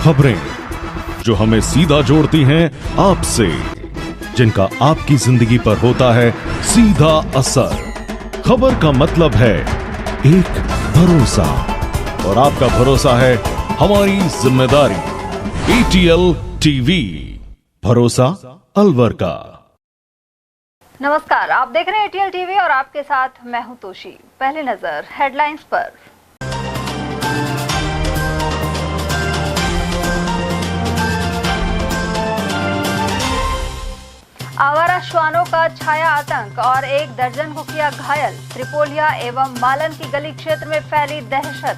खबरें जो हमें सीधा जोड़ती हैं आपसे, जिनका आपकी जिंदगी पर होता है सीधा असर। खबर का मतलब है एक भरोसा, और आपका भरोसा है हमारी जिम्मेदारी। ATL टीवी, भरोसा अलवर का। नमस्कार, आप देख रहे हैं ATL टीवी और आपके साथ मैं हूं तोशी। पहली नजर हेडलाइंस पर। आवारा श्वानों का छाया आतंक और 1 दर्जन को किया घायल। त्रिपोलिया एवं मालन की गली क्षेत्र में फैली दहशत।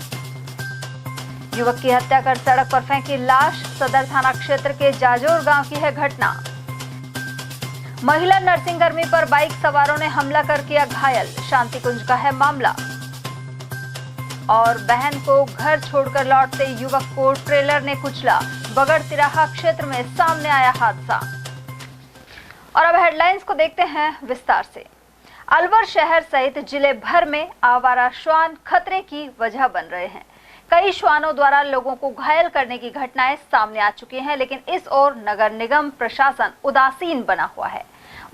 युवक की हत्या कर सड़क पर फेंकी लाश। सदर थाना क्षेत्र के जाजोर गांव की है घटना। महिला नर्सिंग कर्मी पर बाइक सवारों ने हमला कर किया घायल। शांति कुंज का है मामला। और बहन को घर छोड़कर लौटते युवक को ट्रेलर ने कुचला। बगड़ तिराहा क्षेत्र में सामने आया हादसा। और अब हेडलाइंस को देखते हैं विस्तार से। अलवर शहर सहित जिले भर में आवारा श्वान खतरे की वजह बन रहे हैं। कई श्वानों द्वारा लोगों को घायल करने की घटनाएं सामने आ चुकी हैं, लेकिन इस ओर नगर निगम प्रशासन उदासीन बना हुआ है।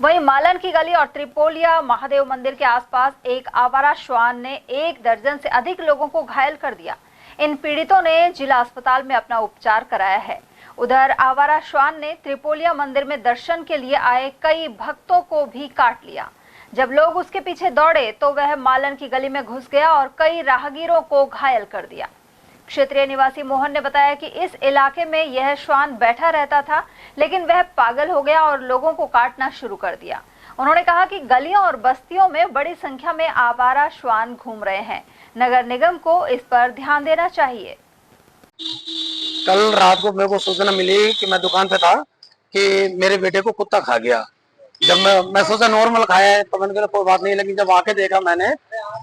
वहीं मालन की गली और त्रिपोलिया महादेव मंदिर के आसपास एक आवारा श्वान ने 1 दर्जन से अधिक लोगों को घायल कर दिया। इन पीड़ितों ने जिला अस्पताल में अपना उपचार कराया है। उधर आवारा श्वान ने त्रिपोलिया मंदिर में दर्शन के लिए आए कई भक्तों को भी काट लिया। जब लोग उसके पीछे दौड़े तो वह मालन की गली में घुस गया और कई राहगीरों को घायल कर दिया। क्षेत्रीय निवासी मोहन ने बताया कि इस इलाके में यह श्वान बैठा रहता था, लेकिन वह पागल हो गया और लोगों को काटना शुरू कर दिया। उन्होंने कहा कि गलियों और बस्तियों में बड़ी संख्या में आवारा श्वान घूम रहे हैं। नगर निगम को इस पर ध्यान देना चाहिए। कल रात को मेरे को सूचना मिली कि मैं दुकान पे था कि मेरे बेटे को कुत्ता खा गया। जब मैं सोचा नॉर्मल खाया है तो मैंने कहा कोई बात नहीं, लेकिन जब आके देखा मैंने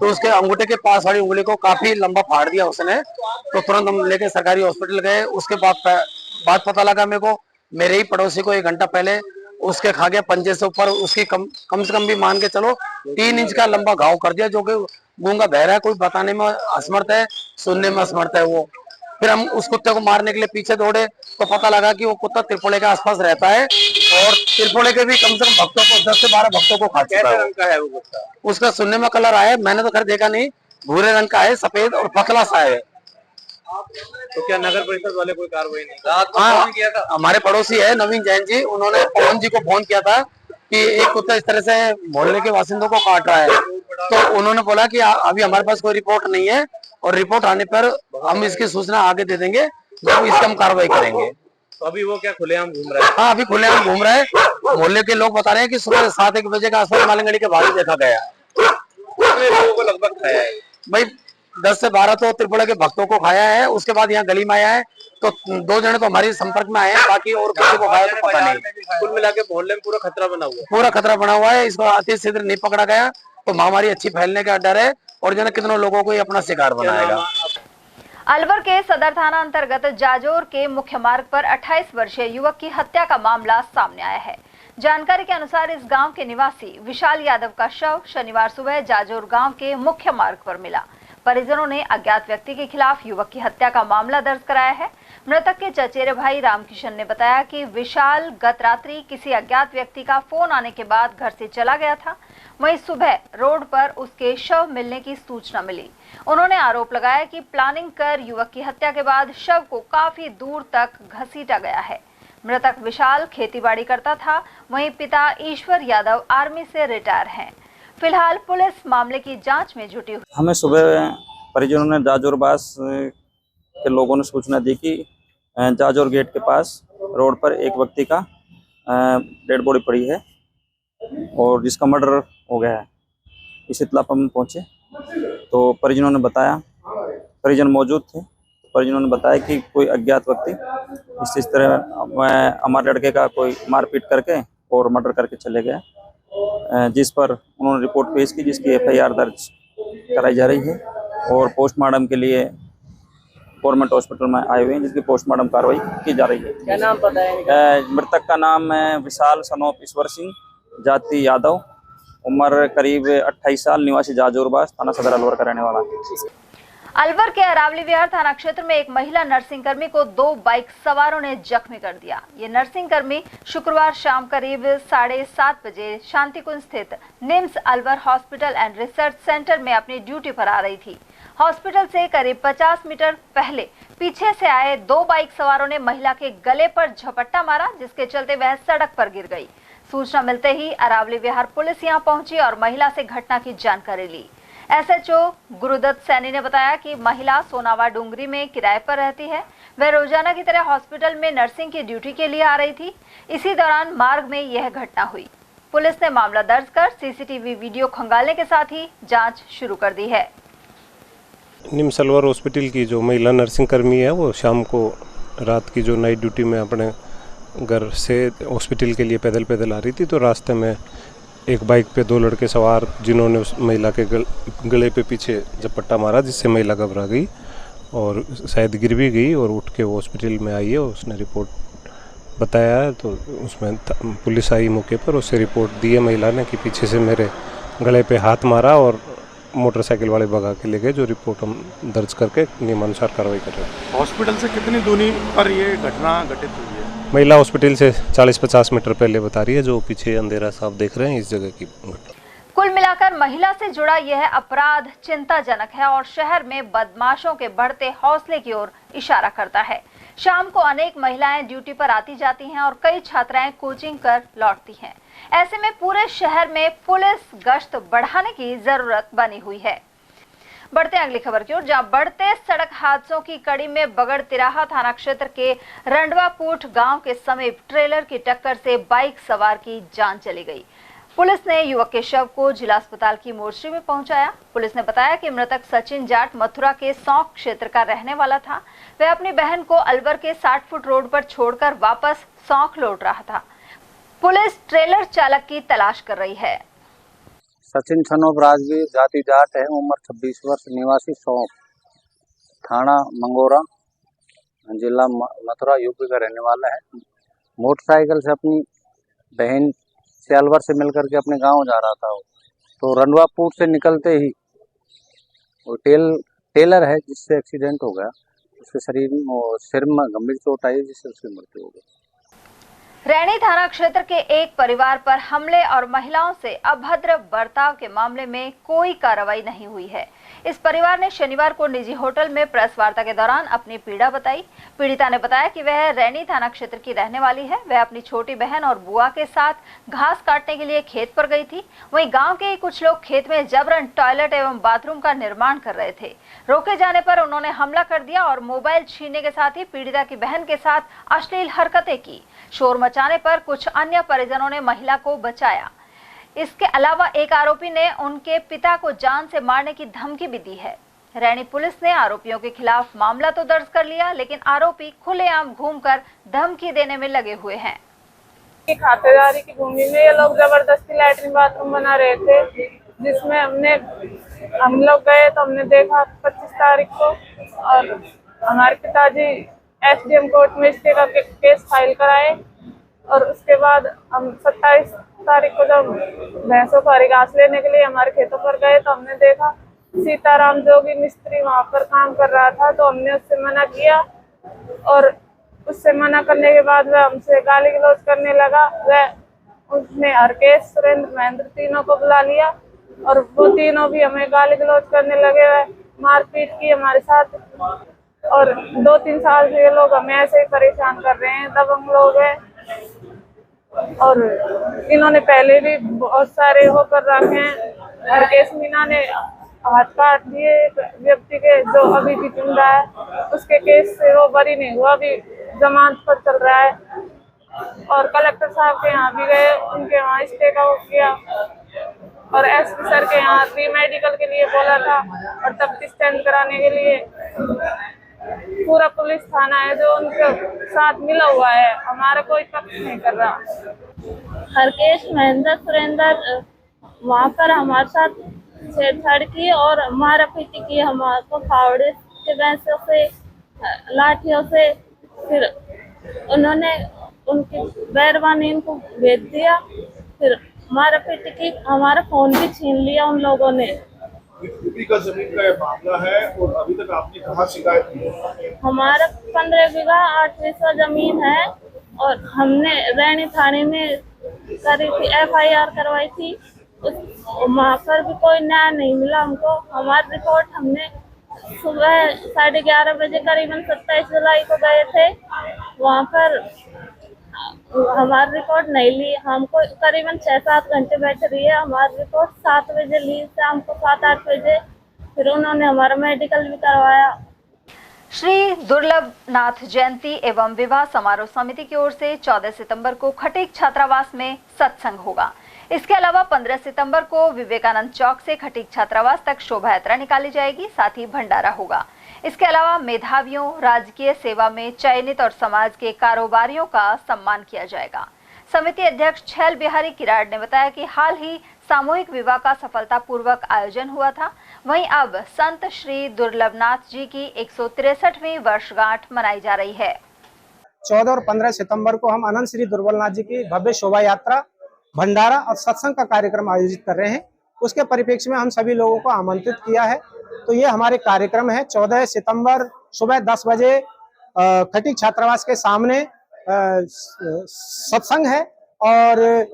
तो उसके अंगूठे के पास वाली उंगली को काफी लंबा फाड़ दिया उसने। तो तुरंत हम लेके सरकारी हॉस्पिटल गए। उसके बाद पता लगा मेरे को, मेरे ही पड़ोसी को 1 घंटा पहले उसके खा गया पंजे से ऊपर। उसकी कम से कम भी मान के चलो 3 इंच का लंबा घाव कर दिया, जो कि गूंगा बहरा है, कोई बताने में असमर्थ है, सुनने में असमर्थ है वो। फिर हम उस कुत्ते को मारने के लिए पीछे दौड़े तो पता लगा कि वो कुत्ता त्रिपोले के आसपास रहता है और त्रिपोले के भी कम से कम भक्तों को 10 से 12 भक्तों को खा चुका है। रंग का है वो कुत्ता? उसका सुनने में कलर आया, मैंने तो खैर देखा नहीं, भूरे रंग का है, सफेद और पतला सा है। तो क्या नगर परिषद वाले कोई कार्रवाई नहीं? हाँ, किया था हमारे पड़ोसी है नवीन जैन जी, उन्होंने पवन जी को फोन किया था कि एक कुत्ता इस तरह से मोहल्ले के बासिंदों को काट रहा है। तो उन्होंने बोला कि अभी हमारे पास कोई रिपोर्ट नहीं है और रिपोर्ट आने पर हम इसकी सूचना आगे दे देंगे, जब इसकी हम कार्रवाई करेंगे। तो अभी वो क्या खुलेआम घूम रहा है? हाँ, अभी खुलेआम घूम रहा है। मोहल्ले के लोग बता रहे हैं कि सुबह 7-1 बजे के आसपास मालंगड़ी के बाहर देखा गया। लोगों को लगभग खाया है भाई 10 से 12 तो त्रिपुरा के भक्तों को खाया है। उसके बाद यहाँ गली में आया है तो 2 जने तो हमारे संपर्क में आए हैं, बाकी और किसी को खाया तो पता नहीं। कुल मिला के मोहल्ले में पूरा खतरा बना हुआ है। पूरा खतरा बना हुआ है। इसको अति शीघ्र नहीं पकड़ा गया तो महामारी अच्छी फैलने का डर है और जन कितनों लोगों को अपना शिकार बनाएगा। अलवर के सदर थाना अंतर्गत जाजोर के मुख्य मार्ग पर 28 वर्षीय युवक की हत्या का मामला सामने आया है। जानकारी के अनुसार इस गांव के निवासी विशाल यादव का शव शनिवार सुबह जाजोर गांव के मुख्य मार्ग पर मिला। परिजनों ने अज्ञात व्यक्ति के खिलाफ युवक की हत्या का मामला दर्ज कराया है। मृतक के चचेरे भाई रामकिशन ने बताया कि विशाल गत रात्रि किसी अज्ञात व्यक्ति का फोन आने के बाद घर से चला गया था। वहीं सुबह रोड पर उसके शव मिलने की सूचना मिली। उन्होंने आरोप लगाया कि प्लानिंग कर युवक की हत्या के बाद शव को काफी दूर तक घसीटा गया है। मृतक विशाल खेतीबाड़ी करता था। वहीं पिता ईश्वर यादव आर्मी से रिटायर हैं। फिलहाल पुलिस मामले की जांच में जुटी हुई। हमें सुबह परिजनों ने जाजोर बास के लोगों ने सूचना दी कि जाजोर गेट के पास रोड पर एक व्यक्ति का डेड बॉडी पड़ी है और जिसका मर्डर हो गया है। इस इत्तला पर हम पहुंचे तो परिजनों ने बताया, परिजन मौजूद थे, परिजनों ने बताया कि कोई अज्ञात व्यक्ति इस तरह हमारे लड़के का कोई मारपीट करके और मर्डर करके चले गए, जिस पर उन्होंने रिपोर्ट पेश की, जिसकी FIR दर्ज कराई जा रही है और पोस्टमार्टम के लिए गवर्नमेंट हॉस्पिटल में आए हुए हैं, जिसकी पोस्टमार्टम कार्रवाई की जा रही है। क्या नाम पता है? मृतक का नाम है विशाल सनोप ईश्वर सिंह, जाति यादव, उम्र करीब 28 साल, निवासी जाजोर बास, थाना सदर अलवर का रहने वाला है। अलवर के अरावली विहार थाना क्षेत्र में एक महिला नर्सिंग कर्मी को 2 बाइक सवारों ने जख्मी कर दिया। ये नर्सिंग कर्मी शुक्रवार शाम करीब 7:30 बजे शांतिकुंज स्थित NIMS Alwar hospital and research centre में अपनी ड्यूटी पर आ रही थी। हॉस्पिटल से करीब 50 मीटर पहले पीछे से आए 2 बाइक सवारों ने महिला के गले पर झपट्टा मारा, जिसके चलते वह सड़क पर गिर गई। सूचना मिलते ही अरावली विहार पुलिस यहां पहुंची और महिला से घटना की जानकारी ली। एसएचओ गुरुदत्त सैनी ने बताया कि महिला सोनावा डूंगरी में किराए पर रहती है। वह रोजाना की तरह हॉस्पिटल में नर्सिंग की ड्यूटी के लिए आ रही थी। इसी दौरान मार्ग में यह घटना हुई। पुलिस ने मामला दर्ज कर सीसीटीवी वीडियो खंगालने के साथ ही जांच शुरू कर दी है। निम्स अलवर हॉस्पिटल की जो महिला नर्सिंग कर्मी है वो शाम को रात की जो नाइट ड्यूटी में अपने घर से हॉस्पिटल के लिए पैदल आ रही थी, तो रास्ते में एक बाइक पे 2 लड़के सवार जिन्होंने उस महिला के गले पे पीछे झपट्टा मारा, जिससे महिला घबरा गई और शायद गिर भी गई और उठ के वो हॉस्पिटल में आई है। उसने रिपोर्ट बताया है तो उसमें पुलिस आई मौके पर, उससे रिपोर्ट दी है महिला ने कि पीछे से मेरे गले पे हाथ मारा और मोटरसाइकिल वाले भगा के ले गए, जो रिपोर्ट हम दर्ज करके नियमानुसार कार्रवाई कर रहे हैं। हॉस्पिटल से कितनी दूरी पर ये घटना घटित हुई है? महिला हॉस्पिटल से 40-50 मीटर पहले बता रही है, जो पीछे अंधेरा साफ देख रहे हैं इस जगह की घटना। कुल मिलाकर महिला से जुड़ा यह अपराध चिंताजनक है और शहर में बदमाशों के बढ़ते हौसले की ओर इशारा करता है। शाम को अनेक महिलाएं ड्यूटी पर आती जाती हैं और कई छात्राएं कोचिंग कर लौटती हैं। ऐसे में पूरे शहर में पुलिस गश्त बढ़ाने की जरूरत बनी हुई है। बढ़ते अगली खबर की ओर, जहां बढ़ते सड़क हादसों की कड़ी में बगड़ तिराहा थाना क्षेत्र के रंडवापूठ गांव के समीप ट्रेलर की टक्कर से बाइक सवार की जान चली गई। पुलिस ने युवक के शव को जिला अस्पताल की मोर्चरी में पहुंचाया। पुलिस ने बताया कि मृतक सचिन जाट मथुरा के सौंक क्षेत्र का रहने वाला था। वह अपनी बहन को अलवर के 60 फुट रोड पर छोड़कर वापस सौंक लौट रहा था। पुलिस ट्रेलर चालक की तलाश कर रही है। सचिन छनोब राजवीर, जाति जाट है, उम्र 26 वर्ष, निवासी सौंक, थाना मंगोरा, जिला मथुरा, यूपी का रहने वाला है। मोटरसाइकिल से अपनी बहन से अलवर से मिलकर के अपने गांव जा रहा था। तो रंडवापुर से निकलते ही वो टेलर है जिससे एक्सीडेंट हो गया। उसके शरीर में और सिर में गंभीर चोट आई, जिससे उसकी मृत्यु हो गई। रैणी थाना क्षेत्र के एक परिवार पर हमले और महिलाओं से अभद्र बर्ताव के मामले में कोई कार्रवाई नहीं हुई है। इस परिवार ने शनिवार को निजी होटल में प्रेस वार्ता के दौरान अपनी पीड़ा बताई। पीड़िता ने बताया कि वह रैणी थाना क्षेत्र की रहने वाली है। वह अपनी छोटी बहन और बुआ के साथ घास काटने के लिए खेत पर गई थी। वहीं गांव के कुछ लोग खेत में जबरन टॉयलेट एवं बाथरूम का निर्माण कर रहे थे। रोके जाने पर उन्होंने हमला कर दिया और मोबाइल छीनने के साथ ही पीड़िता की बहन के साथ अश्लील हरकतें की। शोर मचाने पर कुछ अन्य परिजनों ने महिला को बचाया। इसके अलावा एक आरोपी ने उनके पिता को जान से मारने की धमकी भी दी है। रैणी पुलिस ने आरोपियों के खिलाफ मामला तो दर्ज कर लिया, लेकिन आरोपी खुलेआम घूमकर धमकी देने में लगे हुए हैं। खातेदारी की भूमि में ये लोग जबरदस्ती लैट्रिन बाथरूम बना रहे थे, जिसमें हम लोग गए तो हमने देखा 25 तारीख को, और हमारे पिताजी एसडीएम कोर्ट में इसके का केस फाइल कराए। और उसके बाद हम 27 तारीख को जब भैंसों का हरी घास लेने के लिए हमारे खेतों पर गए तो हमने देखा सीताराम जोगी मिस्त्री वहां पर काम कर रहा था। तो हमने उससे मना किया और उससे मना करने के बाद वह हमसे गाली गलौज करने लगा। वह उसने हरकेश, सुरेंद्र, महेंद्र तीनों को बुला लिया और वो तीनों भी हमें गाली गलौज करने लगे। वह मारपीट की हमारे साथ और 2-3 साल से ये लोग हमें ऐसे ही परेशान कर रहे हैं। दबंग लोग हैं और इन्होंने पहले भी बहुत सारे वो कर रखे हैं। हरकेश मीना ने हाथ काट दिए व्यक्ति के, जो अभी भी जिंदा है। उसके केस से वो बरी नहीं हुआ, अभी जमानत पर चल रहा है। और कलेक्टर साहब के यहाँ भी गए, उनके वहाँ स्टे का वो किया और एसपी सर के यहाँ री मेडिकल के लिए बोला था और तब स्टैंड कराने के लिए। पूरा पुलिस थाना है जो उनके साथ मिला हुआ है, हमारा कोई पक्ष नहीं कर रहा। हरकेश, महेंद्र, सुरेंद्र वहाँ पर हमारे साथ छेड़छाड़ की और मारापीटी की। हमारे फावड़े के बैंसों से, लाठियों से, फिर उन्होंने उनकी बैरवानी इनको भेज दिया। फिर मारापीटी की, हमारा फोन भी छीन लिया उन लोगों ने। मिट्टी का जमीन का ये मामला है और अभी तक आपने कहाँ शिकायत की है? हमारा 15 बीघा 8 हिस्सा जमीन है और हमने रैनी थाने में करी थी, FIR करवाई थी। उस वहाँ पर भी कोई न्याय नहीं मिला हमको। हमारी रिपोर्ट हमने सुबह 11:30 बजे करीबन 27 जुलाई को गए थे, वहाँ पर हमारी रिपोर्ट नहीं ली। हमको करीबन 6-7 घंटे बैठ रही है। हमारी रिपोर्ट 7 बजे ली, शाम को 7-8 बजे। फिर उन्होंने हमारा मेडिकल भी करवाया। श्री दुर्लभनाथ जयंती एवं विवाह समारोह समिति की ओर से 14 सितंबर को खटीक छात्रावास में सत्संग होगा। इसके अलावा 15 सितंबर को विवेकानंद चौक से खटीक छात्रावास तक शोभा यात्रा निकाली जाएगी, साथ ही भंडारा होगा। इसके अलावा मेधावियों, राजकीय सेवा में चयनित और समाज के कारोबारियों का सम्मान किया जाएगा। समिति अध्यक्ष छैल बिहारी किराड़ ने बताया कि हाल ही सामूहिक विवाह का सफलतापूर्वक आयोजन हुआ था। वहीं अब संत श्री दुर्लभनाथ जी की 163वीं वर्षगांठ मनाई जा रही है। 14 और 15 सितंबर को हम अनंत श्री दुर्लभनाथ जी की भव्य शोभा यात्रा, भंडारा और सत्संग का कार्यक्रम आयोजित कर रहे हैं। उसके परिप्रेक्ष्य में हम सभी लोगों को आमंत्रित किया है। तो ये हमारे कार्यक्रम है। 14 सितंबर सुबह 10 बजे खटीक छात्रावास के सामने सत्संग है और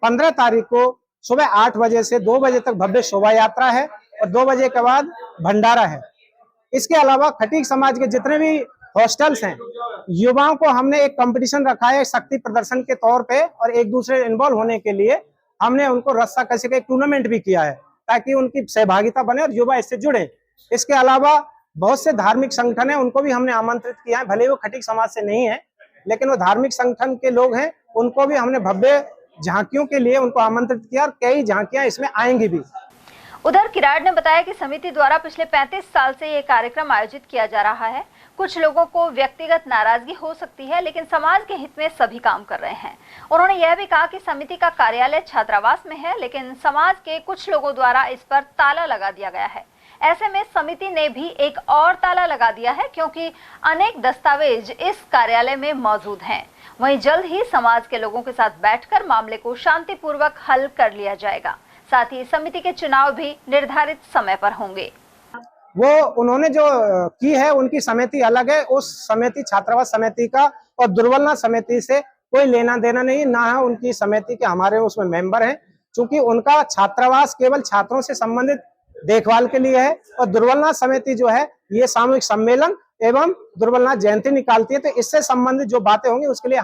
15 तारीख को सुबह 8 बजे से 2 बजे तक भव्य शोभा यात्रा है और 2 बजे के बाद भंडारा है। इसके अलावा खटीक समाज के जितने भी हॉस्टल्स हैं, युवाओं को हमने एक कंपटीशन रखा है शक्ति प्रदर्शन के तौर पे और एक दूसरे इन्वॉल्व होने के लिए हमने उनको रस्साकशी का एक टूर्नामेंट भी किया है ताकि उनकी सहभागिता बने और युवा इससे जुड़े। इसके अलावा बहुत से धार्मिक संगठन है, उनको भी हमने आमंत्रित किया है। भले वो खटीक समाज से नहीं है, लेकिन वो धार्मिक संगठन के लोग हैं, उनको भी हमने भव्य झांकियों के लिए उनको आमंत्रित किया और कई झांकियां इसमें आएंगी भी। उधर किराड़ ने बताया कि समिति द्वारा पिछले 35 साल से ये कार्यक्रम आयोजित किया जा रहा है। कुछ लोगों को व्यक्तिगत नाराजगी हो सकती है, लेकिन समाज के हित में सभी काम कर रहे हैं। उन्होंने यह भी कहा कि समिति का कार्यालय छात्रावास में है, लेकिन समाज के कुछ लोगों द्वारा इस पर ताला लगा दिया गया है। ऐसे में समिति ने भी एक और ताला लगा दिया है, क्योंकि अनेक दस्तावेज इस कार्यालय में मौजूद हैं। वहीं जल्द ही समाज के लोगों के साथ बैठकर मामले को शांतिपूर्वक हल कर लिया जाएगा। साथ ही समिति के चुनाव भी निर्धारित समय पर होंगे। वो उन्होंने जो की है उनकी समिति अलग है। उस समिति छात्रावास समिति का और दुर्लभनाथ समिति से कोई लेना देना नहीं, ना है उनकी समिति के हमारे उसमें मेंबर हैं। क्योंकि उनका छात्रावास केवल छात्रों से संबंधित देखभाल के लिए है और दुर्लभनाथ समिति जो है ये सामूहिक सम्मेलन एवं दुर्लभनाथ जयंती निकालती है। तो इससे संबंधित जो बातें होंगी उसके लिए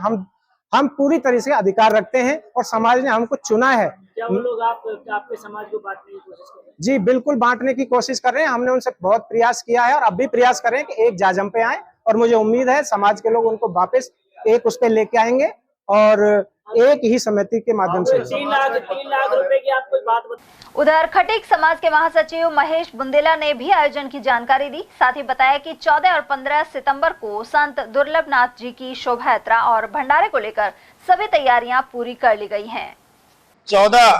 हम पूरी तरह से अधिकार रखते हैं और समाज ने हमको चुना है। क्या वो लोग आपके समाज को बांटने की कोशिश कर रहे हैं? जी बिल्कुल बांटने की कोशिश कर रहे हैं। हमने उनसे बहुत प्रयास किया है और अब भी प्रयास कर रहे हैं कि एक जाजम पे आए और मुझे उम्मीद है समाज के लोग उनको वापस एक उस पे लेके आएंगे और एक ही समिति के माध्यम से। 3 लाख रुपए की आप कोई बात बताइए। उधर खटीक समाज के महासचिव महेश बुंदेला ने भी आयोजन की जानकारी दी। साथ ही बताया कि 14 और 15 सितंबर को संत दुर्लभनाथ जी की शोभा यात्रा और भंडारे को लेकर सभी तैयारियां पूरी कर ली गई हैं। 14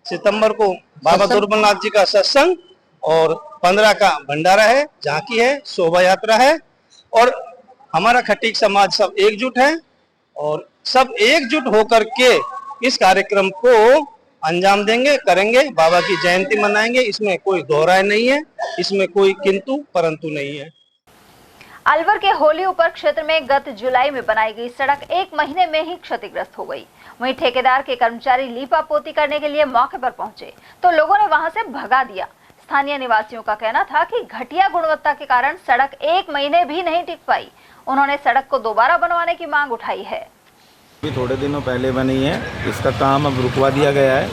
सितंबर को बाबा दुर्लभनाथ जी का सत्संग और 15 का भंडारा है, झांकी है, शोभा यात्रा है और हमारा खटीक समाज सब एकजुट है और सब एकजुट होकर के इस कार्यक्रम को अंजाम देंगे, करेंगे। बाबा की जयंती मनाएंगे, इसमें कोई दोहराय नहीं है, इसमें कोई किंतु परंतु नहीं है। अलवर के होली उपर क्षेत्र में गत जुलाई में बनाई गई सड़क 1 महीने में ही क्षतिग्रस्त हो गई। वहीं ठेकेदार के कर्मचारी लीपा पोती करने के लिए मौके पर पहुंचे तो लोगों ने वहां से भगा दिया। स्थानीय निवासियों का कहना था कि घटिया गुणवत्ता के कारण सड़क 1 महीने भी नहीं टिक पाई। उन्होंने सड़क को दोबारा बनवाने की मांग उठाई है। अभी थोड़े दिनों पहले बनी है, इसका काम अब रुकवा दिया गया है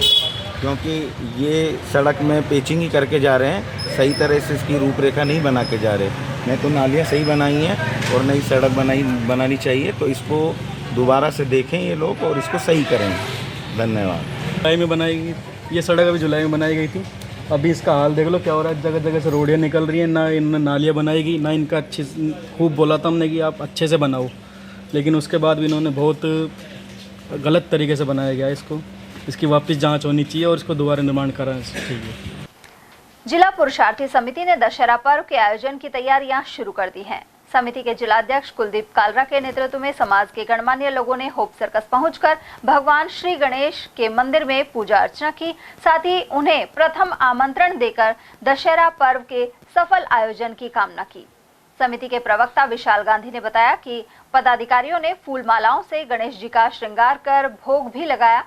क्योंकि ये सड़क में पेचिंग ही करके जा रहे हैं, सही तरह से इसकी रूपरेखा नहीं बना के जा रहे। मैं तो नालियाँ सही बनाई हैं और नई सड़क बनानी चाहिए, तो इसको दोबारा से देखें ये लोग और इसको सही करें। धन्यवाद। जुलाई में बनाई गई ये सड़क, अभी जुलाई में बनाई गई थी। अभी इसका हाल देख लो क्या हो रहा है। जगह जगह से रोडियाँ निकल रही हैं, ना इन नालियाँ बनाई गई, ना इनका अच्छे से। खूब बोला था हमने कि आप अच्छे से बनाओ, लेकिन उसके बाद भी इन्होंने बहुत गलत तरीके से बनाया गया इसको। इसकी वापस जांच होनी चाहिए और इसको दोबारा निर्माण कराना चाहिए। जिला पुरुषार्थी समिति ने दशहरा पर्व के आयोजन की तैयारियां शुरू कर दी हैं। समिति के जिलाध्यक्ष कुलदीप कालरा के नेतृत्व में समाज के गणमान्य लोगों ने होप सर्कस पहुंचकर भगवान श्री गणेश के मंदिर में पूजा अर्चना की। साथ ही उन्हें प्रथम आमंत्रण देकर दशहरा पर्व के सफल आयोजन की कामना की। समिति के प्रवक्ता विशाल गांधी ने बताया कि पदाधिकारियों ने फूल मालाओं से गणेश जी का श्रृंगार कर भोग भी लगाया।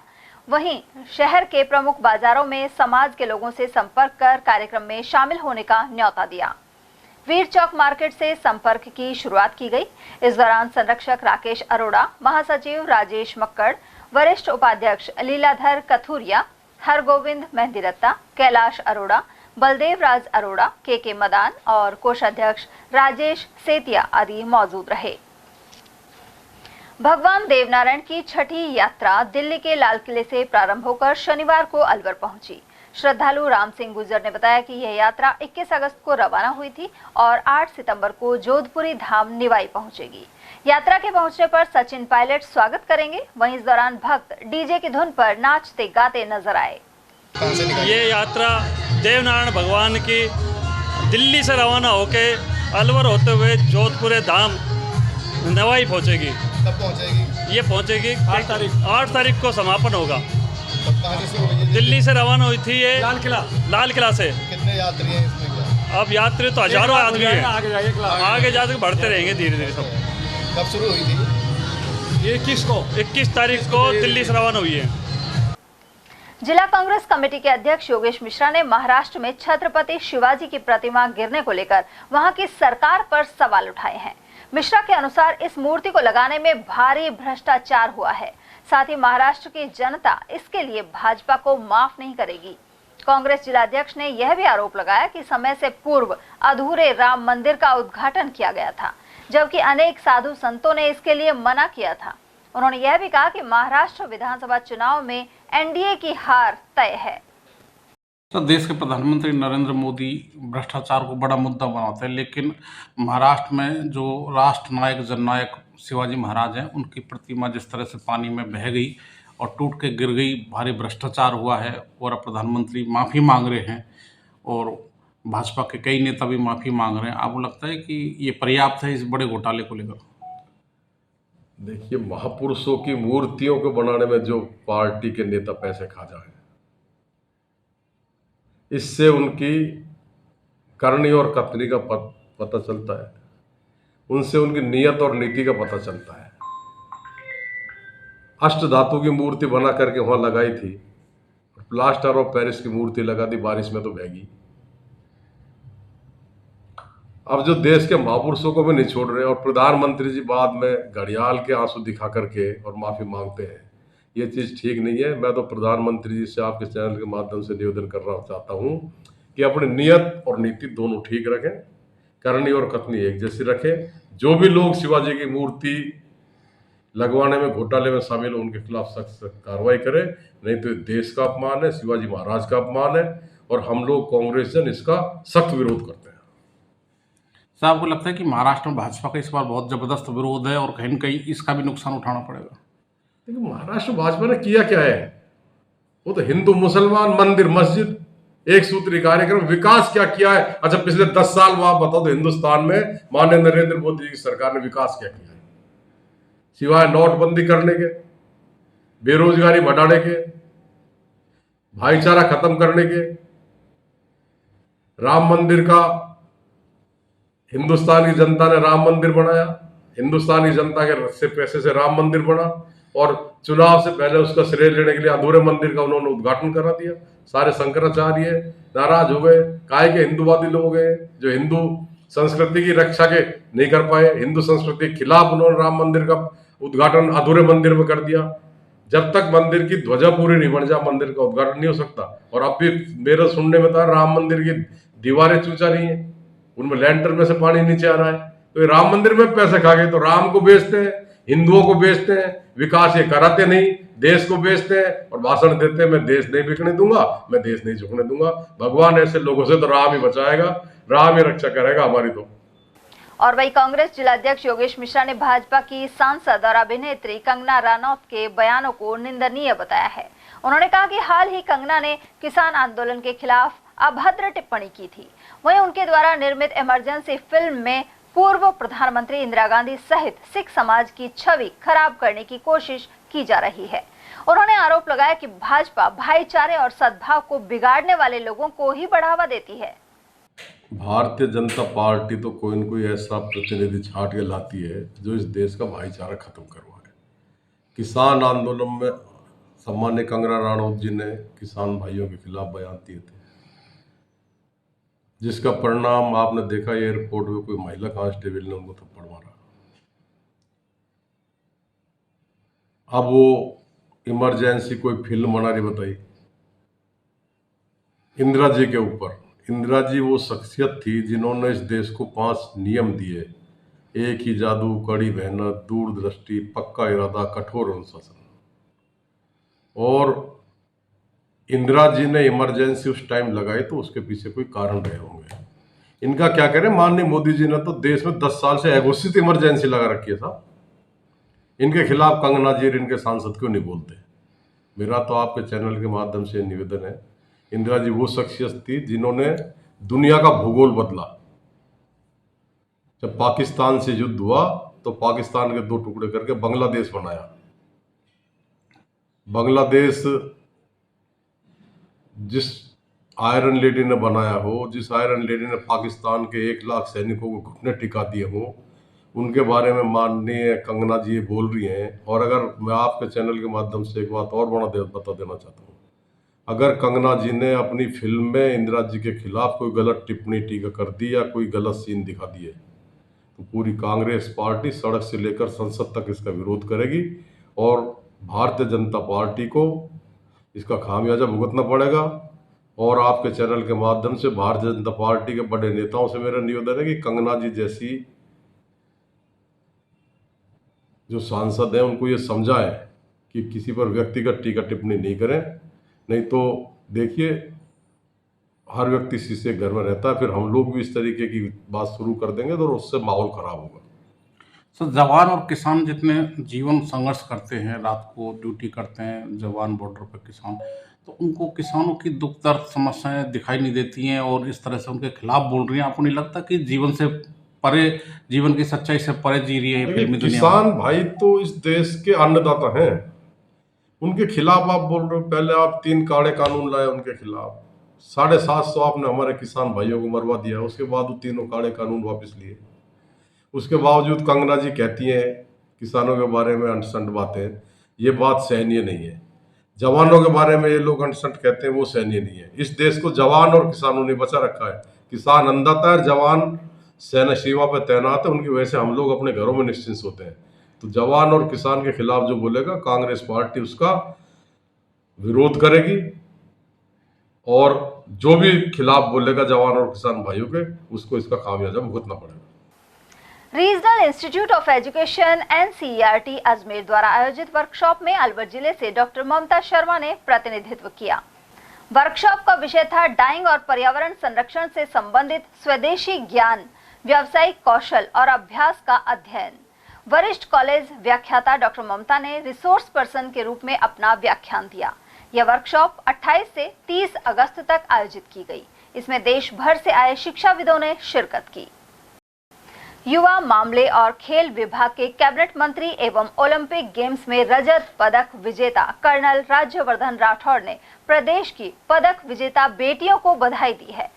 वहीं शहर के प्रमुख बाजारों में समाज के लोगों से संपर्क कर कार्यक्रम में शामिल होने का न्योता दिया। वीर चौक मार्केट से संपर्क की शुरुआत की गई। इस दौरान संरक्षक राकेश अरोड़ा, महासचिव राजेश मक्कड़, वरिष्ठ उपाध्यक्ष लीलाधर कथुरिया, हरगोविंद मेहंदीरत्ता, कैलाश अरोड़ा, बलदेव राज अरोड़ा, के मदान और कोषाध्यक्ष राजेश सेतिया आदि मौजूद रहे। भगवान देवनारायण की छठी यात्रा दिल्ली के लाल किले से प्रारंभ होकर शनिवार को अलवर पहुंची। श्रद्धालु राम सिंह गुर्जर ने बताया कि यह यात्रा 21 अगस्त को रवाना हुई थी और 8 सितंबर को जोधपुरी धाम निवाई पहुंचेगी। यात्रा के पहुंचने पर सचिन पायलट स्वागत करेंगे। वहीं इस दौरान भक्त डीजे की धुन पर नाचते गाते नजर आए। ये यात्रा देवनारायण भगवान की दिल्ली से रवाना होके अलवर होते हुए जोधपुर धाम नवाई पहुंचेगी। कब पहुंचेगी? ये पहुंचेगी 8 तारीख को समापन होगा। कहाँ से शुरू हुई है? दिल्ली से रवाना हुई थी ये लाल किला से। कितने यात्री हैं इसमें क्या? अब यात्री तो हजारों आदमी हैं। आगे जाकर बढ़ते रहेंगे धीरे धीरे सब। कब शुरू हुई थी? ये 21 तारीख को दिल्ली से रवाना हुई है। जिला कांग्रेस कमेटी के अध्यक्ष योगेश मिश्रा ने महाराष्ट्र में छत्रपति शिवाजी की प्रतिमा गिरने को लेकर वहां की सरकार पर सवाल उठाए हैं। मिश्रा के अनुसार इस मूर्ति को लगाने में भारी भ्रष्टाचार हुआ है। साथ ही महाराष्ट्र की जनता इसके लिए भाजपा को माफ नहीं करेगी। कांग्रेस जिलाध्यक्ष ने यह भी आरोप लगाया कि समय से पूर्व अधूरे राम मंदिर का उद्घाटन किया गया था, जबकि अनेक साधु संतों ने इसके लिए मना किया था। उन्होंने यह भी कहा कि महाराष्ट्र विधानसभा चुनाव में एनडीए की हार तय है। तो देश के प्रधानमंत्री नरेंद्र मोदी भ्रष्टाचार को बड़ा मुद्दा बनाते हैं, लेकिन महाराष्ट्र में जो राष्ट्र नायक जननायक शिवाजी महाराज हैं, उनकी प्रतिमा जिस तरह से पानी में बह गई और टूट के गिर गई, भारी भ्रष्टाचार हुआ है और अब प्रधानमंत्री माफ़ी मांग रहे हैं और भाजपा के कई नेता भी माफ़ी मांग रहे हैं। आपको लगता है कि ये पर्याप्त है इस बड़े घोटाले को लेकर? देखिए, महापुरुषों की मूर्तियों को बनाने में जो पार्टी के नेता पैसे खा जाए, इससे उनकी करनी और कतनी का पता चलता है, उनसे उनकी नियत और नीति का पता चलता है। अष्ट धातु की मूर्ति बना करके वहां लगाई थी, प्लास्टर ऑफ पेरिस की मूर्ति लगा दी, बारिश में तो बहगी। अब जो देश के महापुरुषों को भी नहीं छोड़ रहे और प्रधानमंत्री जी बाद में घड़ियाल के आंसू दिखा करके और माफी मांगते हैं, ये चीज़ ठीक नहीं है। मैं तो प्रधानमंत्री जी से आपके चैनल के माध्यम से निवेदन करना चाहता हूँ कि अपनी नियत और नीति दोनों ठीक रखें, करनी और कथनी एक जैसी रखें। जो भी लोग शिवाजी की मूर्ति लगवाने में घोटाले में शामिल हो, उनके खिलाफ सख्त कार्रवाई करें, नहीं तो देश का अपमान है, शिवाजी महाराज का अपमान है और हम लोग कांग्रेस जन इसका सख्त विरोध करते हैं। सर, आपको लगता है कि महाराष्ट्र में भाजपा का इस बार बहुत जबरदस्त विरोध है और कहीं न कहीं इसका भी नुकसान उठाना पड़ेगा? देखिए, महाराष्ट्र भाजपा ने किया क्या है? वो तो हिंदू मुसलमान मंदिर मस्जिद एक सूत्री कार्यक्रम, विकास क्या किया है? अच्छा, पिछले 10 साल में आप बताओ तो हिंदुस्तान में माननीय नरेंद्र मोदी जी की सरकार ने विकास क्या किया है? सिवाय नोटबंदी करने के, बेरोजगारी बढ़ाने के, भाईचारा खत्म करने के, राम मंदिर का हिंदुस्तान की जनता ने राम मंदिर बनाया, हिंदुस्तानी जनता के पैसे से राम मंदिर बना और चुनाव से पहले उसका श्रेय लेने के लिए अधूरे मंदिर का उन्होंने उद्घाटन करा दिया। सारे शंकराचार्य नाराज हो गए, काहे के हिंदूवादी लोग हैं जो हिंदू संस्कृति की रक्षा के नहीं कर पाए, हिंदू संस्कृति के खिलाफ उन्होंने राम मंदिर का उद्घाटन अधूरे मंदिर में कर दिया। जब तक मंदिर की ध्वजा पूरी नहीं बन जाए मंदिर का उद्घाटन नहीं हो सकता। और अब भी मेरे सुनने में था राम मंदिर की दीवारें चूचा रही हैं, उनमें लैंटर में से पानी नीचे आ रहा है। तो ये राम मंदिर में पैसे खा गए तो राम को बेचते हैं, हिंदुओं को बेचते हैं, विकास ये कराते नहीं, देश को बेचते हैं और भाषण देते हैं मैं देश नहीं बिकने दूंगा, मैं देश नहीं झुकने दूंगा। भगवान ऐसे लोगों से तो राम ही बचाएगा, राम ही रक्षा करेगा हमारी। तो और वही कांग्रेस जिलाध्यक्ष योगेश मिश्रा ने भाजपा की सांसद और अभिनेत्री कंगना रनौत के बयानों को निंदनीय बताया है। उन्होंने कहा कि हाल ही कंगना ने किसान आंदोलन के खिलाफ अभद्र टिप्पणी की थी। वहीं उनके द्वारा निर्मित इमरजेंसी फिल्म में पूर्व प्रधानमंत्री इंदिरा गांधी सहित सिख समाज की छवि खराब करने की कोशिश की जा रही है। उन्होंने आरोप लगाया कि भाजपा भाईचारे और सद्भाव को बिगाड़ने वाले लोगों को ही बढ़ावा देती है। भारतीय जनता पार्टी तो कोई न कोई ऐसा प्रतिनिधि छांट के लाती है जो इस देश का भाईचारा खत्म करवाए। किसान आंदोलन में सम्मान्य कंगना राणौत जी ने किसान भाइयों के खिलाफ बयान दिए थे, जिसका परिणाम आपने देखा, एयरपोर्ट में कोई महिला कांस्टेबल ने उनको थप्पड़ मारा। अब वो इमरजेंसी कोई फिल्म बना रही, बताई इंदिरा जी के ऊपर। इंदिरा जी वो शख्सियत थी जिन्होंने इस देश को 5 नियम दिए: एक ही जादू, कड़ी मेहनत, दूरदृष्टि, पक्का इरादा, कठोर अनुशासन। और इंदिरा जी ने इमरजेंसी उस टाइम लगाई तो उसके पीछे कोई कारण रहे होंगे। इनका क्या करें, माननीय मोदी जी ने तो देश में 10 साल से अघोषित इमरजेंसी लगा रखी है साहब। इनके खिलाफ कंगना जी और इनके सांसद क्यों नहीं बोलते? मेरा तो आपके चैनल के माध्यम से निवेदन है, इंदिरा जी वो शख्सियत थी जिन्होंने दुनिया का भूगोल बदला। जब पाकिस्तान से युद्ध हुआ तो पाकिस्तान के 2 टुकड़े करके बांग्लादेश बनाया। बांग्लादेश जिस आयरन लेडी ने बनाया हो, जिस आयरन लेडी ने पाकिस्तान के 1 लाख सैनिकों को घुटने टिका दिए हो, उनके बारे में माननीय कंगना जी बोल रही हैं। और अगर मैं आपके चैनल के माध्यम से एक बात और बता देना चाहता हूँ, अगर कंगना जी ने अपनी फिल्म में इंदिरा जी के खिलाफ कोई गलत टिप्पणी टीका कर दी या कोई गलत सीन दिखा दिए तो पूरी कांग्रेस पार्टी सड़क से लेकर संसद तक इसका विरोध करेगी और भारतीय जनता पार्टी को इसका खामियाजा भुगतना पड़ेगा। और आपके चैनल के माध्यम से भारतीय जनता पार्टी के बड़े नेताओं से मेरा निवेदन है कि कंगना जी जैसी जो सांसद हैं उनको ये समझाएं कि किसी पर व्यक्तिगत टीका टिप्पणी नहीं करें, नहीं तो देखिए हर व्यक्ति शीशे घर में रहता है, फिर हम लोग भी इस तरीके की बात शुरू कर देंगे तो उससे माहौल खराब होगा। सर, जवान और किसान जितने जीवन संघर्ष करते हैं, रात को ड्यूटी करते हैं जवान, बॉर्डर पर किसान, तो उनको किसानों की दुख दर्द समस्याएं दिखाई नहीं देती हैं और इस तरह से उनके खिलाफ बोल रही हैं। आपको नहीं लगता कि जीवन से परे, जीवन की सच्चाई से परे जी रही है फिल्मी दुनिया? किसान भाई तो इस देश के अन्नदाता हैं, उनके खिलाफ आप बोल रहे हो। पहले आप 3 काले कानून लाए उनके खिलाफ, 750 आपने हमारे किसान भाइयों को मरवा दिया, उसके बाद वो तीनों काले कानून वापस लिए। उसके बावजूद कंगना जी कहती हैं किसानों के बारे में अनसंट बातें, ये बात सहनीय नहीं है। जवानों के बारे में ये लोग अनसंट कहते हैं, वो सहनीय नहीं है। इस देश को जवान और किसानों ने बचा रखा है। किसान अन्नदाता है, जवान सेना सीमा पर तैनात है, उनकी वजह से हम लोग अपने घरों में निश्चिंत होते हैं। तो जवान और किसान के खिलाफ जो बोलेगा कांग्रेस पार्टी उसका विरोध करेगी और जो भी खिलाफ बोलेगा जवान और किसान भाइयों के, उसको इसका खामियाजा भुगतना पड़ेगा। Regional institute of education NCERT Ajmer द्वारा आयोजित वर्कशॉप में अलवर जिले से डॉक्टर ममता शर्मा ने प्रतिनिधित्व किया। वर्कशॉप का विषय था डाइंग और पर्यावरण संरक्षण से संबंधित स्वदेशी ज्ञान, व्यावसायिक कौशल और अभ्यास का अध्ययन। वरिष्ठ कॉलेज व्याख्याता डॉक्टर ममता ने रिसोर्स पर्सन के रूप में अपना व्याख्यान दिया। यह वर्कशॉप 28 से 30 अगस्त तक आयोजित की गई। इसमें देश भर से आए शिक्षाविदों ने शिरकत की। युवा मामले और खेल विभाग के कैबिनेट मंत्री एवं ओलंपिक गेम्स में रजत पदक विजेता कर्नल राज्यवर्धन राठौड़ ने प्रदेश की पदक विजेता बेटियों को बधाई दी है।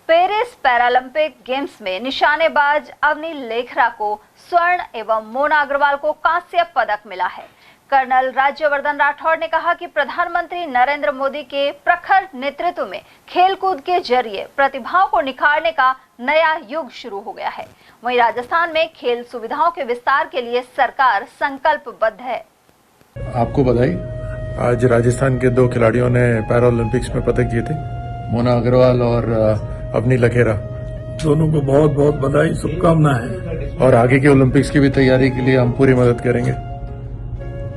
पेरिस पैरालंपिक गेम्स में निशानेबाज अवनी लेखरा को स्वर्ण एवं मोना अग्रवाल को कांस्य पदक मिला है। कर्नल राज्यवर्धन राठौड़ ने कहा कि प्रधानमंत्री नरेंद्र मोदी के प्रखर नेतृत्व में खेलकूद के जरिए प्रतिभाओं को निखारने का नया युग शुरू हो गया है। वहीं राजस्थान में खेल सुविधाओं के विस्तार के लिए सरकार संकल्पबद्ध है। आपको बधाई, आज राजस्थान के 2 खिलाड़ियों ने पैरालंपिक्स में पदक जीते थे, मोना अग्रवाल और अवनी लखेरा। दोनों को बहुत बहुत बधाई, शुभकामनाएं। और आगे के ओलंपिक्स की भी तैयारी के लिए हम पूरी मदद करेंगे।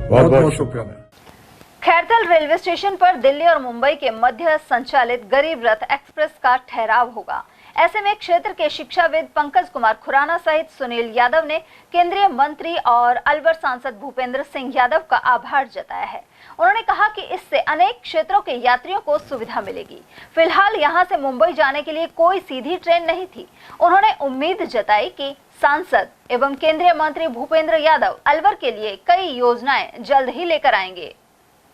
बहुत बहुत शुभकामनाएं। खैरथल रेलवे स्टेशन पर दिल्ली और मुंबई के मध्य संचालित गरीब रथ एक्सप्रेस का ठहराव होगा। ऐसे में क्षेत्र के शिक्षाविद पंकज कुमार खुराना सहित सुनील यादव ने केंद्रीय मंत्री और अलवर सांसद भूपेंद्र सिंह यादव का आभार जताया है। उन्होंने कहा कि इससे अनेक क्षेत्रों के यात्रियों को सुविधा मिलेगी। फिलहाल यहां से मुंबई जाने के लिए कोई सीधी ट्रेन नहीं थी। उन्होंने उम्मीद जताई कि सांसद एवं केंद्रीय मंत्री भूपेंद्र यादव अलवर के लिए कई योजनाएं जल्द ही लेकर आएंगे।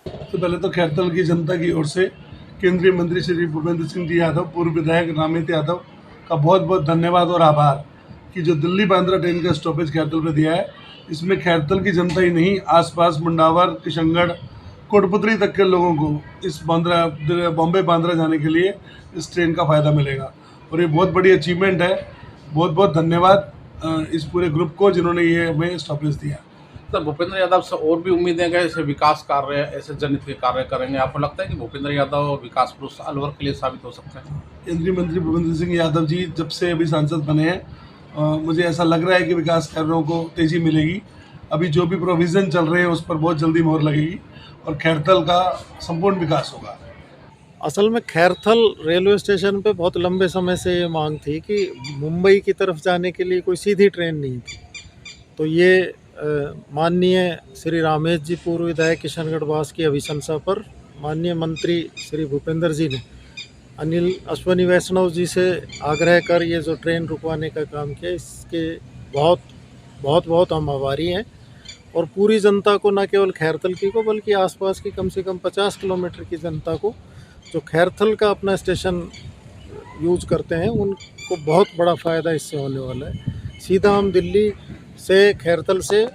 तो पहले तो खैरतल की जनता की ओर से केंद्रीय मंत्री श्री भूपेंद्र सिंह जी यादव, पूर्व विधायक रामित यादव का बहुत बहुत धन्यवाद और आभार कि जो दिल्ली बांद्रा ट्रेन का स्टॉपेज खैरतल पे दिया है। इसमें खैरतल की जनता ही नहीं, आसपास मुंडावर, किशनगढ़, कोटपुतली तक के लोगों को इस बॉम्बे बांद्रा जाने के लिए इस ट्रेन का फ़ायदा मिलेगा और ये बहुत बड़ी अचीवमेंट है। बहुत बहुत धन्यवाद इस पूरे ग्रुप को जिन्होंने ये हमें स्टॉपेज दिया। सर, भूपेंद्र यादव से और भी उम्मीदें कि ऐसे विकास कार्य, ऐसे जनहित के कार्य करेंगे। आपको लगता है कि भूपेंद्र यादव विकास पुरुष अलवर के लिए साबित हो सकते हैं? केंद्रीय मंत्री भूपेंद्र सिंह यादव जी जब से अभी सांसद बने हैं, मुझे ऐसा लग रहा है कि विकास कार्यों को तेज़ी मिलेगी। अभी जो भी प्रोविज़न चल रहे हैं उस पर बहुत जल्दी मोहर लगेगी और खैरतल का संपूर्ण विकास होगा। असल में खैरथल रेलवे स्टेशन पे बहुत लंबे समय से ये मांग थी कि मुंबई की तरफ जाने के लिए कोई सीधी ट्रेन नहीं थी। तो ये माननीय श्री रामेश जी, पूर्व विधायक किशनगढ़ वास की अभिशंसा पर माननीय मंत्री श्री भूपेंद्र जी ने अनिल अश्वनी वैष्णव जी से आग्रह कर ये जो ट्रेन रुकवाने का काम किया, इसके बहुत हम आभारी हैं। और पूरी जनता को, न केवल खैरथल की को बल्कि आसपास की कम से कम 50 किलोमीटर की जनता को जो खैरथल का अपना स्टेशन यूज करते हैं, उनको बहुत बड़ा फ़ायदा इससे होने वाला है। सीधा हम दिल्ली से, खैरथल से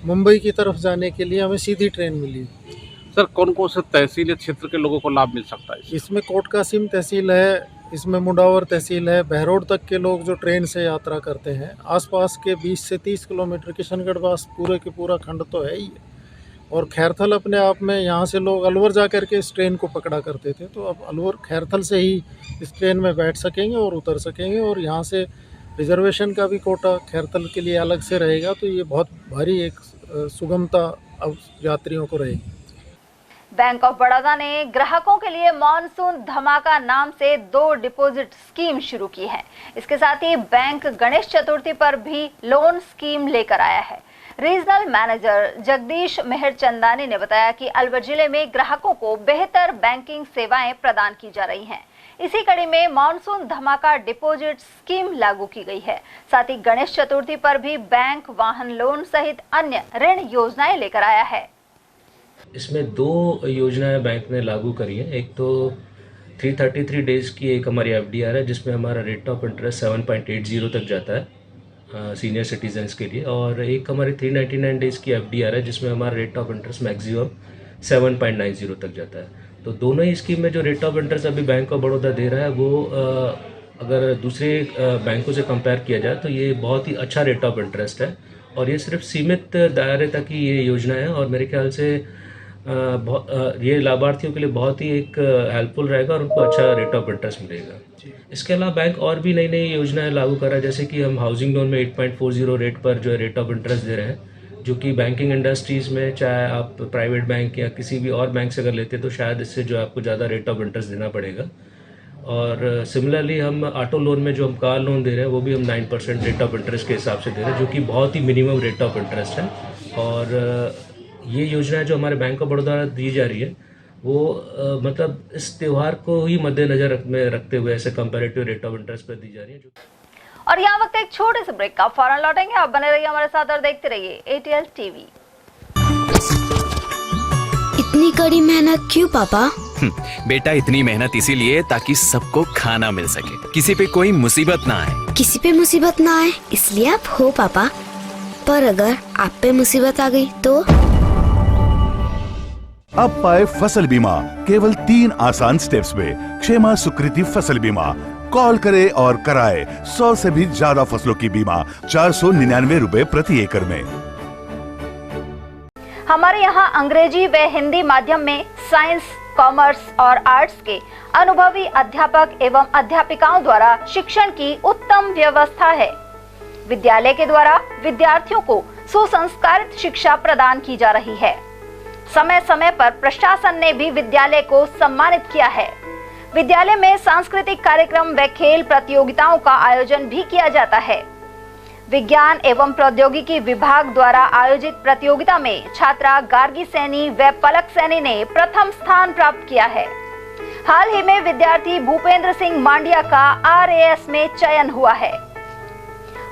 मुंबई की तरफ जाने के लिए हमें सीधी ट्रेन मिली। सर, कौन कौन से तहसील क्षेत्र के लोगों को लाभ मिल सकता है? इसमें कोट कासिम तहसील है, इसमें मुंडावर तहसील है, बहरोड तक के लोग जो ट्रेन से यात्रा करते हैं। आसपास के 20 से 30 किलोमीटर किशनगढ़ वास पूरे के पूरा खंड तो है ही है। और खैरथल अपने आप में, यहाँ से लोग अलवर जा कर के इस ट्रेन को पकड़ा करते थे, तो अब अलवर खैरथल से ही इस ट्रेन में बैठ सकेंगे और उतर सकेंगे। और यहाँ से रिजर्वेशन का भी कोटा खैरथल के लिए अलग से रहेगा, तो ये बहुत भारी एक सुगमता अब यात्रियों को रहेगी। बैंक ऑफ बड़ौदा ने ग्राहकों के लिए मॉनसून धमाका नाम से 2 डिपॉजिट स्कीम शुरू की है। इसके साथ ही बैंक गणेश चतुर्थी पर भी लोन स्कीम लेकर आया है। रीजनल मैनेजर जगदीश मेहर चंदानी ने बताया कि अलवर जिले में ग्राहकों को बेहतर बैंकिंग सेवाएं प्रदान की जा रही हैं। इसी कड़ी में मॉनसून धमाका डिपॉजिट स्कीम लागू की गई है। साथ ही गणेश चतुर्थी पर भी बैंक वाहन लोन सहित अन्य ऋण योजनाएं लेकर आया है। इसमें 2 योजनाएं बैंक ने लागू करी है। एक तो 333 डेज की एक हमारी FDR है, जिसमें हमारा रेट ऑफ इंटरेस्ट 7.80 तक जाता है सीनियर सिटीजन्स के लिए, और एक हमारी 399 डेज़ की FDR है, जिसमें हमारा रेट ऑफ इंटरेस्ट मैक्सिमम 7.90 तक जाता है। तो दोनों ही स्कीम में जो रेट ऑफ इंटरेस्ट अभी बैंक ऑफ बड़ौदा दे रहा है, वो अगर दूसरे बैंकों से कंपेयर किया जाए तो ये बहुत ही अच्छा रेट ऑफ इंटरेस्ट है। और ये सिर्फ सीमित दायरे तक ही ये योजना है, और मेरे ख्याल से ये लाभार्थियों के लिए बहुत ही एक हेल्पफुल रहेगा और उनको अच्छा रेट ऑफ इंटरेस्ट मिलेगा। इसके अलावा बैंक और भी नई नई योजनाएं लागू कर रहा है, जैसे कि हम हाउसिंग लोन में 8.40 रेट पर जो है रेट ऑफ इंटरेस्ट दे रहे हैं, जो कि बैंकिंग इंडस्ट्रीज़ में, चाहे आप प्राइवेट बैंक या किसी भी और बैंक से अगर लेते तो शायद इससे जो आपको ज़्यादा रेट ऑफ इंटरेस्ट देना पड़ेगा। और सिमिलरली हम ऑटो लोन में जो हम कार लोन दे रहे हैं, वो भी हम 9% रेट ऑफ इंटरेस्ट के हिसाब से दे रहे हैं, जो कि बहुत ही मिनिमम रेट ऑफ इंटरेस्ट है। और ये योजना जो हमारे बैंक ऑफ बड़ौदा द्वारा दी जा रही है, वो मतलब इस त्यौहार को ही मद्देनजर में रखते हुए ऐसे कंपैरेटिव रेट ऑफ इंटरेस्ट पर दी जा रही है। और यहाँ वक्त एक छोटे से ब्रेक का, फौरन लौटेंगे। आप बने रहिए हमारे साथ और देखते रहिए ATL TV। इतनी कड़ी मेहनत क्यों पापा? बेटा, इतनी मेहनत इसीलिए ताकि सबको खाना मिल सके, किसी पे कोई मुसीबत ना आए। किसी पे मुसीबत ना आए इसलिए आप हो पापा, पर अगर आप पे मुसीबत आ गई तो? अब पाए फसल बीमा केवल 3 आसान स्टेप्स में। क्षेमा सुकृति फसल बीमा। कॉल करे और कराए 100 से भी ज्यादा फसलों की बीमा 499 रुपए प्रति एकड़ में। हमारे यहाँ अंग्रेजी व हिंदी माध्यम में साइंस, कॉमर्स और आर्ट्स के अनुभवी अध्यापक एवं अध्यापिकाओं द्वारा शिक्षण की उत्तम व्यवस्था है। विद्यालय के द्वारा विद्यार्थियों को सुसंस्कारित शिक्षा प्रदान की जा रही है। समय समय पर प्रशासन ने भी विद्यालय को सम्मानित किया है। विद्यालय में सांस्कृतिक कार्यक्रम व खेल प्रतियोगिताओं का आयोजन भी किया जाता है। विज्ञान एवं प्रौद्योगिकी विभाग द्वारा आयोजित प्रतियोगिता में छात्रा गार्गी सैनी व पलक सैनी ने प्रथम स्थान प्राप्त किया है। हाल ही में विद्यार्थी भूपेंद्र सिंह मांडिया का RAS में चयन हुआ है।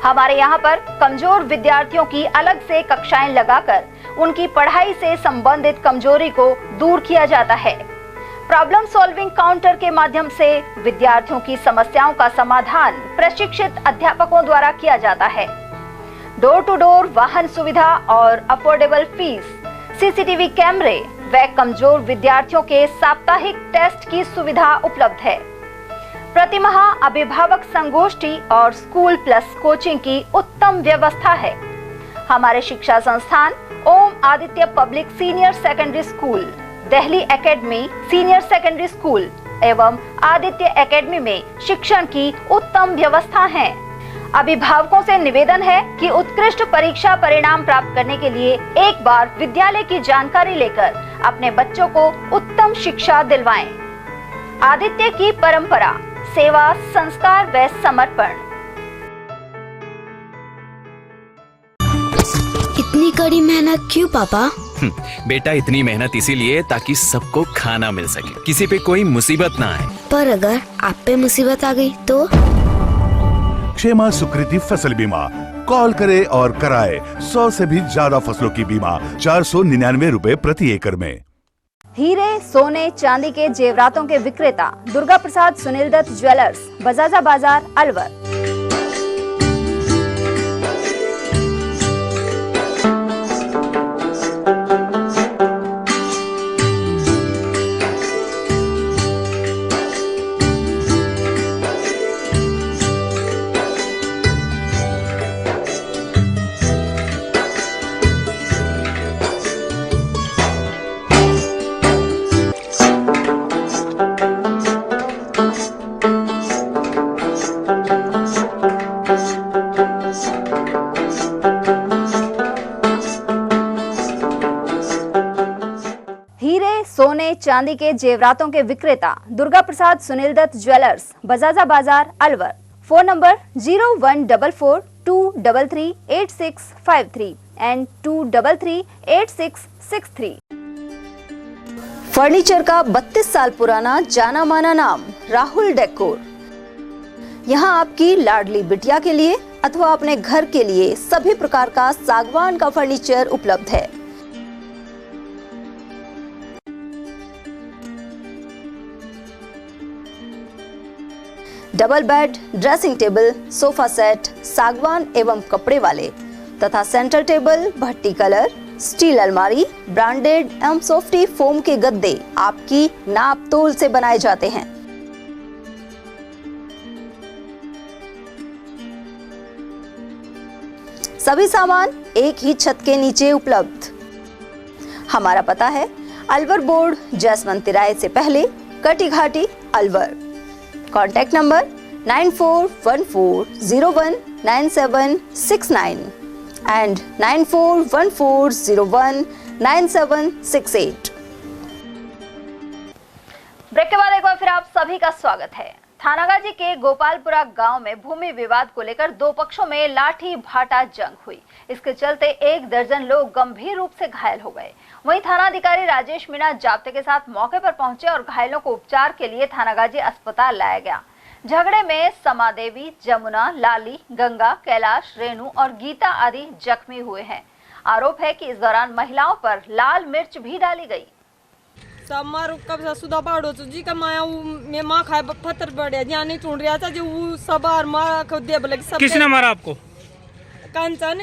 हमारे यहाँ पर कमजोर विद्यार्थियों की अलग से कक्षाएं लगाकर उनकी पढ़ाई से संबंधित कमजोरी को दूर किया जाता है। प्रॉब्लम सॉल्विंग काउंटर के माध्यम से विद्यार्थियों की समस्याओं का समाधान प्रशिक्षित अध्यापकों द्वारा किया जाता है। डोर टू डोर वाहन सुविधा और अफोर्डेबल फीस, CCTV कैमरे व कमजोर विद्यार्थियों के साप्ताहिक टेस्ट की सुविधा उपलब्ध है। प्रतिमाह अभिभावक संगोष्ठी और स्कूल प्लस कोचिंग की उत्तम व्यवस्था है। हमारे शिक्षा संस्थान Om Aditya public senior secondary school, Delhi academy senior secondary school एवं आदित्य एकेडमी में शिक्षण की उत्तम व्यवस्था है। अभिभावकों से निवेदन है कि उत्कृष्ट परीक्षा परिणाम प्राप्त करने के लिए एक बार विद्यालय की जानकारी लेकर अपने बच्चों को उत्तम शिक्षा दिलवाएं। आदित्य की परंपरा, सेवा, संस्कार व समर्पण। इतनी कड़ी मेहनत क्यों पापा? बेटा इतनी मेहनत इसीलिए ताकि सबको खाना मिल सके, किसी पे कोई मुसीबत ना आए। पर अगर आप पे मुसीबत आ गई तो? क्षेमा सुकृति फसल बीमा, कॉल करे और कराए 100 से भी ज्यादा फसलों की बीमा 499 रुपए प्रति एकड़ में। हीरे, सोने, चांदी के जेवरातों के विक्रेता दुर्गा प्रसाद सुनील दत्त ज्वेलर्स, बजाजा बाजार, अलवर। सोने चांदी के जेवरातों के विक्रेता दुर्गा प्रसाद सुनील दत्त ज्वेलर्स, बजाजा बाजार, Alwar. Phone number 0144233863 and 2338663। Furniture का 32 साल पुराना जाना माना नाम राहुल डेकोर। यहाँ आपकी लाडली बिटिया के लिए अथवा अपने घर के लिए सभी प्रकार का सागवान का फर्नीचर उपलब्ध है। Double bed, dressing table, sofa set, सागवान एवं कपड़े वाले तथा सेंटर टेबल, भट्टी कलर, स्टील अलमारी, ब्रांडेड एवं सॉफ्टी फोम के गद्दे आपकी नाप तोल से बनाए जाते हैं। सभी सामान एक ही छत के नीचे उपलब्ध। हमारा पता है अलवर बोर्ड, जैसमंत तिराहे से पहले, Kati Ghati, Alwar. Contact number 9414019769 and 9414019768। Break के बाद एक बार फिर आप सभी का स्वागत है। थानागाजी के गोपालपुरा गांव में भूमि विवाद को लेकर दो पक्षों में लाठी भाटा जंग हुई। इसके चलते 1 दर्जन लोग गंभीर रूप से घायल हो गए। वहीं थानाधिकारी राजेश मीणा जाब्ते के साथ मौके पर पहुंचे और घायलों को उपचार के लिए थानागाजी अस्पताल लाया गया। झगड़े में समादेवी, जमुना, लाली, गंगा, कैलाश, रेणु और गीता आदि जख्मी हुए हैं। आरोप है कि इस दौरान महिलाओं पर लाल मिर्च भी डाली गई। सुधा पहाड़ो जी का माया में माँ खाए पत्थर बढ़िया ध्यान नहीं चुन रहा था जो वो सब मारा को दे बोले सब। किसने मारा आपको? कंचन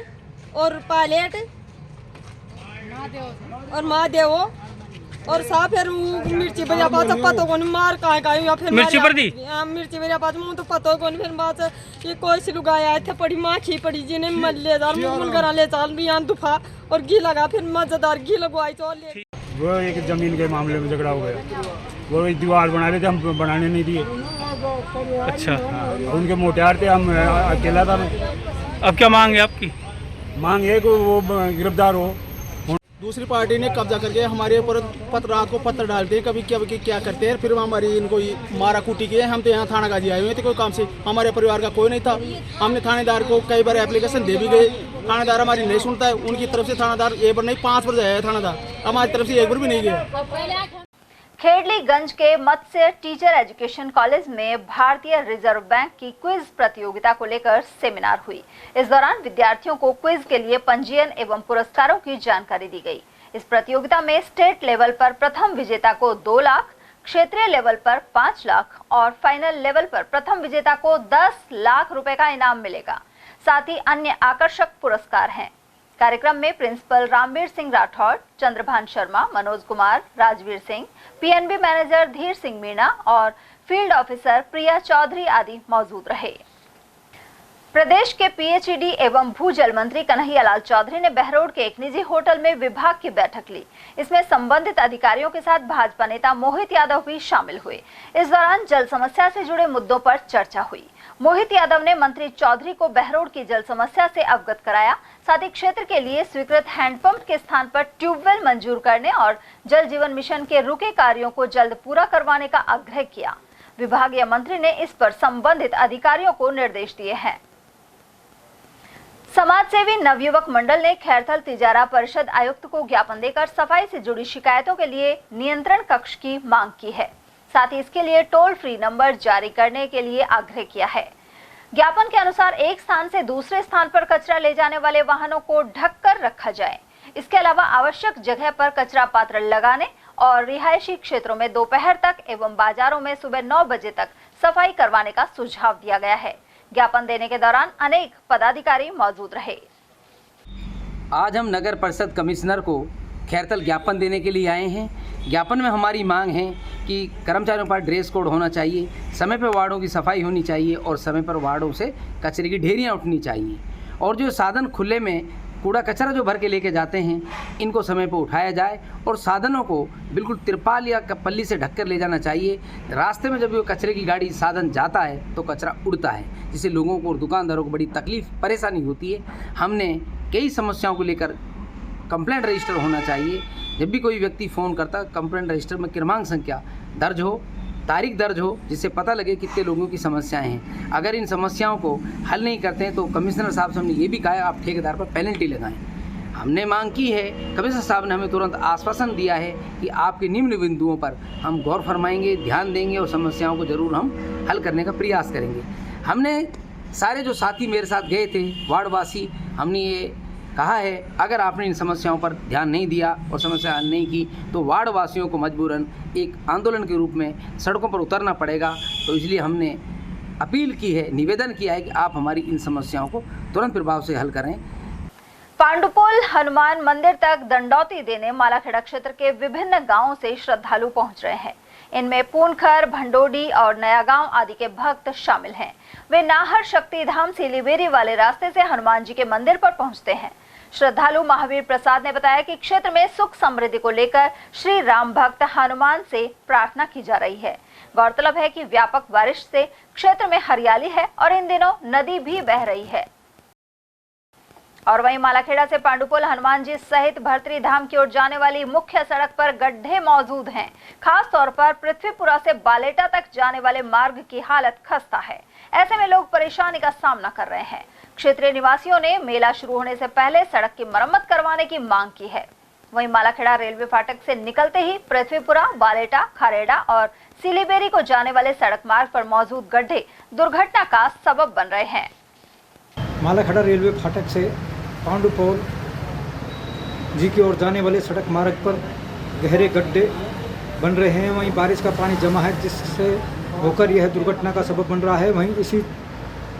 और पायलट और महादेव और सा फिर वो मिर्ची बजा पास पतो को मार कहाँ का या फिर मिर्ची पर दी मिर्ची बजा पास मुँह तो पतो को फिर बात ये कोई से लुगाया थे पड़ी माँ खी पड़ी जिन्हें मल्लेदार मुँह करा ले चाल भी यहाँ दुफा और घी लगा फिर मजेदार घी लगवाई चौल ले। वो एक जमीन के मामले में झगड़ा हो गया। वो एक दीवार बना रहे थे, हम बनाने नहीं दिए। अच्छा। उनके मोटियार थे, हम अकेला था मैं। अब क्या मांग है आपकी? मांग है कि वो गिरफ्तार हो। दूसरी पार्टी ने कब्जा करके हमारे ऊपर रात को पत्थर डालते हैं, कभी क्या करते हैं, फिर हमारी इनको मारा कूटी किए। हम तो यहाँ थाना गाजी आए हुए थे कोई काम से, हमारे परिवार का कोई नहीं था। हमने थानेदार को कई बार एप्लीकेशन दे भी गए, थानेदार हमारी नहीं सुनता है। उनकी तरफ से थानेदार एक बार नहीं 5 बार जाया है थानेदार, हमारी तरफ से एक बार भी नहीं गया। खेड़लीगंज के मत्स्य टीचर एजुकेशन कॉलेज में भारतीय रिजर्व बैंक की क्विज प्रतियोगिता को लेकर सेमिनार हुई। इस दौरान विद्यार्थियों को क्विज के लिए पंजीयन एवं पुरस्कारों की जानकारी दी गई। इस प्रतियोगिता में स्टेट लेवल पर प्रथम विजेता को 2 लाख, क्षेत्रीय लेवल पर 5 लाख और फाइनल लेवल पर प्रथम विजेता को 10 लाख रुपए का इनाम मिलेगा। साथ ही अन्य आकर्षक पुरस्कार हैं। कार्यक्रम में principal Ramveer Singh Rathore, Chandrabhan Sharma, Manoj Kumar, Rajveer Singh, PNB manager Dhir Singh Meena और फील्ड ऑफिसर प्रिया चौधरी आदि मौजूद रहे। प्रदेश के पीएचईडी एवं भूजल मंत्री कन्हैयालाल चौधरी ने बहरोड के एक निजी होटल में विभाग की बैठक ली। इसमें संबंधित अधिकारियों के साथ भाजपा नेता मोहित यादव भी शामिल हुए। इस दौरान जल समस्या से जुड़े मुद्दों पर चर्चा हुई। मोहित यादव ने मंत्री चौधरी को बहरोड की जल समस्या से अवगत कराया। साथ ही क्षेत्र के लिए स्वीकृत हैंडपंप के स्थान पर ट्यूबवेल मंजूर करने और जल जीवन मिशन के रुके कार्यों को जल्द पूरा करवाने का आग्रह किया। विभागीय मंत्री ने इस पर संबंधित अधिकारियों को निर्देश दिए हैं। समाजसेवी नवयुवक मंडल ने खैरथल तिजारा परिषद आयुक्त को ज्ञापन देकर सफाई से जुड़ी शिकायतों के लिए नियंत्रण कक्ष की मांग की है। साथ ही इसके लिए टोल फ्री नंबर जारी करने के लिए आग्रह किया है। ज्ञापन के अनुसार एक स्थान से दूसरे स्थान पर कचरा ले जाने वाले वाहनों को ढक कर रखा जाए। इसके अलावा आवश्यक जगह पर कचरा पात्र लगाने और रिहायशी क्षेत्रों में दोपहर तक एवं बाजारों में सुबह 9 बजे तक सफाई करवाने का सुझाव दिया गया है। ज्ञापन देने के दौरान अनेक पदाधिकारी मौजूद रहे। आज हम नगर परिषद कमिश्नर को खैरथल ज्ञापन देने के लिए आए हैं। ज्ञापन में हमारी मांग है कि कर्मचारियों पर ड्रेस कोड होना चाहिए, समय पर वार्डों की सफाई होनी चाहिए और समय पर वार्डों से कचरे की ढेरियाँ उठनी चाहिए। और जो साधन खुले में कूड़ा कचरा जो भर के लेके जाते हैं, इनको समय पर उठाया जाए और साधनों को बिल्कुल तिरपाल या पल्ली से ढककर ले जाना चाहिए। रास्ते में जब वो कचरे की गाड़ी साधन जाता है तो कचरा उड़ता है, जिससे लोगों को और दुकानदारों को बड़ी तकलीफ परेशानी होती है। हमने कई समस्याओं को लेकर कंप्लेंट रजिस्टर होना चाहिए। जब भी कोई व्यक्ति फ़ोन करता, कंप्लेंट रजिस्टर में क्रमांक संख्या दर्ज हो, तारीख दर्ज हो, जिससे पता लगे कितने लोगों की समस्याएं हैं। अगर इन समस्याओं को हल नहीं करते हैं तो कमिश्नर साहब से हमने ये भी कहा है आप ठेकेदार पर पेनल्टी लगाएं। हमने मांग की है, कमिश्नर साहब ने हमें तुरंत आश्वासन दिया है कि आपके निम्न बिंदुओं पर हम गौर फरमाएंगे, ध्यान देंगे और समस्याओं को ज़रूर हम हल करने का प्रयास करेंगे। हमने सारे जो साथी मेरे साथ गए थे वार्डवासी, हमने ये कहा है अगर आपने इन समस्याओं पर ध्यान नहीं दिया और समस्या हल नहीं की तो वार्ड वासियों को मजबूरन एक आंदोलन के रूप में सड़कों पर उतरना पड़ेगा। तो इसलिए हमने अपील की है, निवेदन किया है कि आप हमारी इन समस्याओं को तुरंत प्रभाव से हल करें। पांडुपोल हनुमान मंदिर तक दंडौती देने मालाखेड़ा क्षेत्र के विभिन्न गांवों से श्रद्धालु पहुंच रहे हैं। इनमें पूनखर, भंडोडी और नया गांव आदि के भक्त शामिल हैं। वे नाहर शक्तिधाम सिलीबेरी वाले रास्ते से हनुमान जी के मंदिर पर पहुंचते हैं। श्रद्धालु महावीर प्रसाद ने बताया कि क्षेत्र में सुख समृद्धि को लेकर श्री राम भक्त हनुमान से प्रार्थना की जा रही है। गौरतलब है कि व्यापक बारिश से क्षेत्र में हरियाली है और इन दिनों नदी भी बह रही है। और वहीं मालाखेड़ा से पांडुपोल हनुमान जी सहित भर्तरी धाम की ओर जाने वाली मुख्य सड़क पर गड्ढे मौजूद हैं। खास तौर पर पृथ्वीपुरा से बालेटा तक जाने वाले मार्ग की हालत खस्ता है। ऐसे में लोग परेशानी का सामना कर रहे हैं। क्षेत्रीय निवासियों ने मेला शुरू होने से पहले सड़क की मरम्मत करवाने की मांग की है। वहीं मालाखेड़ा रेलवे फाटक से निकलते ही पृथ्वीपुरा, बालेटा, खरेड़ा और सिलीबेरी को जाने वाले सड़क मार्ग पर मौजूद गड्ढे दुर्घटना का सबब बन रहे हैं। मालाखेड़ा रेलवे फाटक से पांडुपोल जी की ओर जाने वाले सड़क मार्ग पर गहरे गड्ढे बन रहे हैं। वहीं बारिश का पानी जमा है, जिससे होकर यह दुर्घटना का सबब बन रहा है। वहीं इसी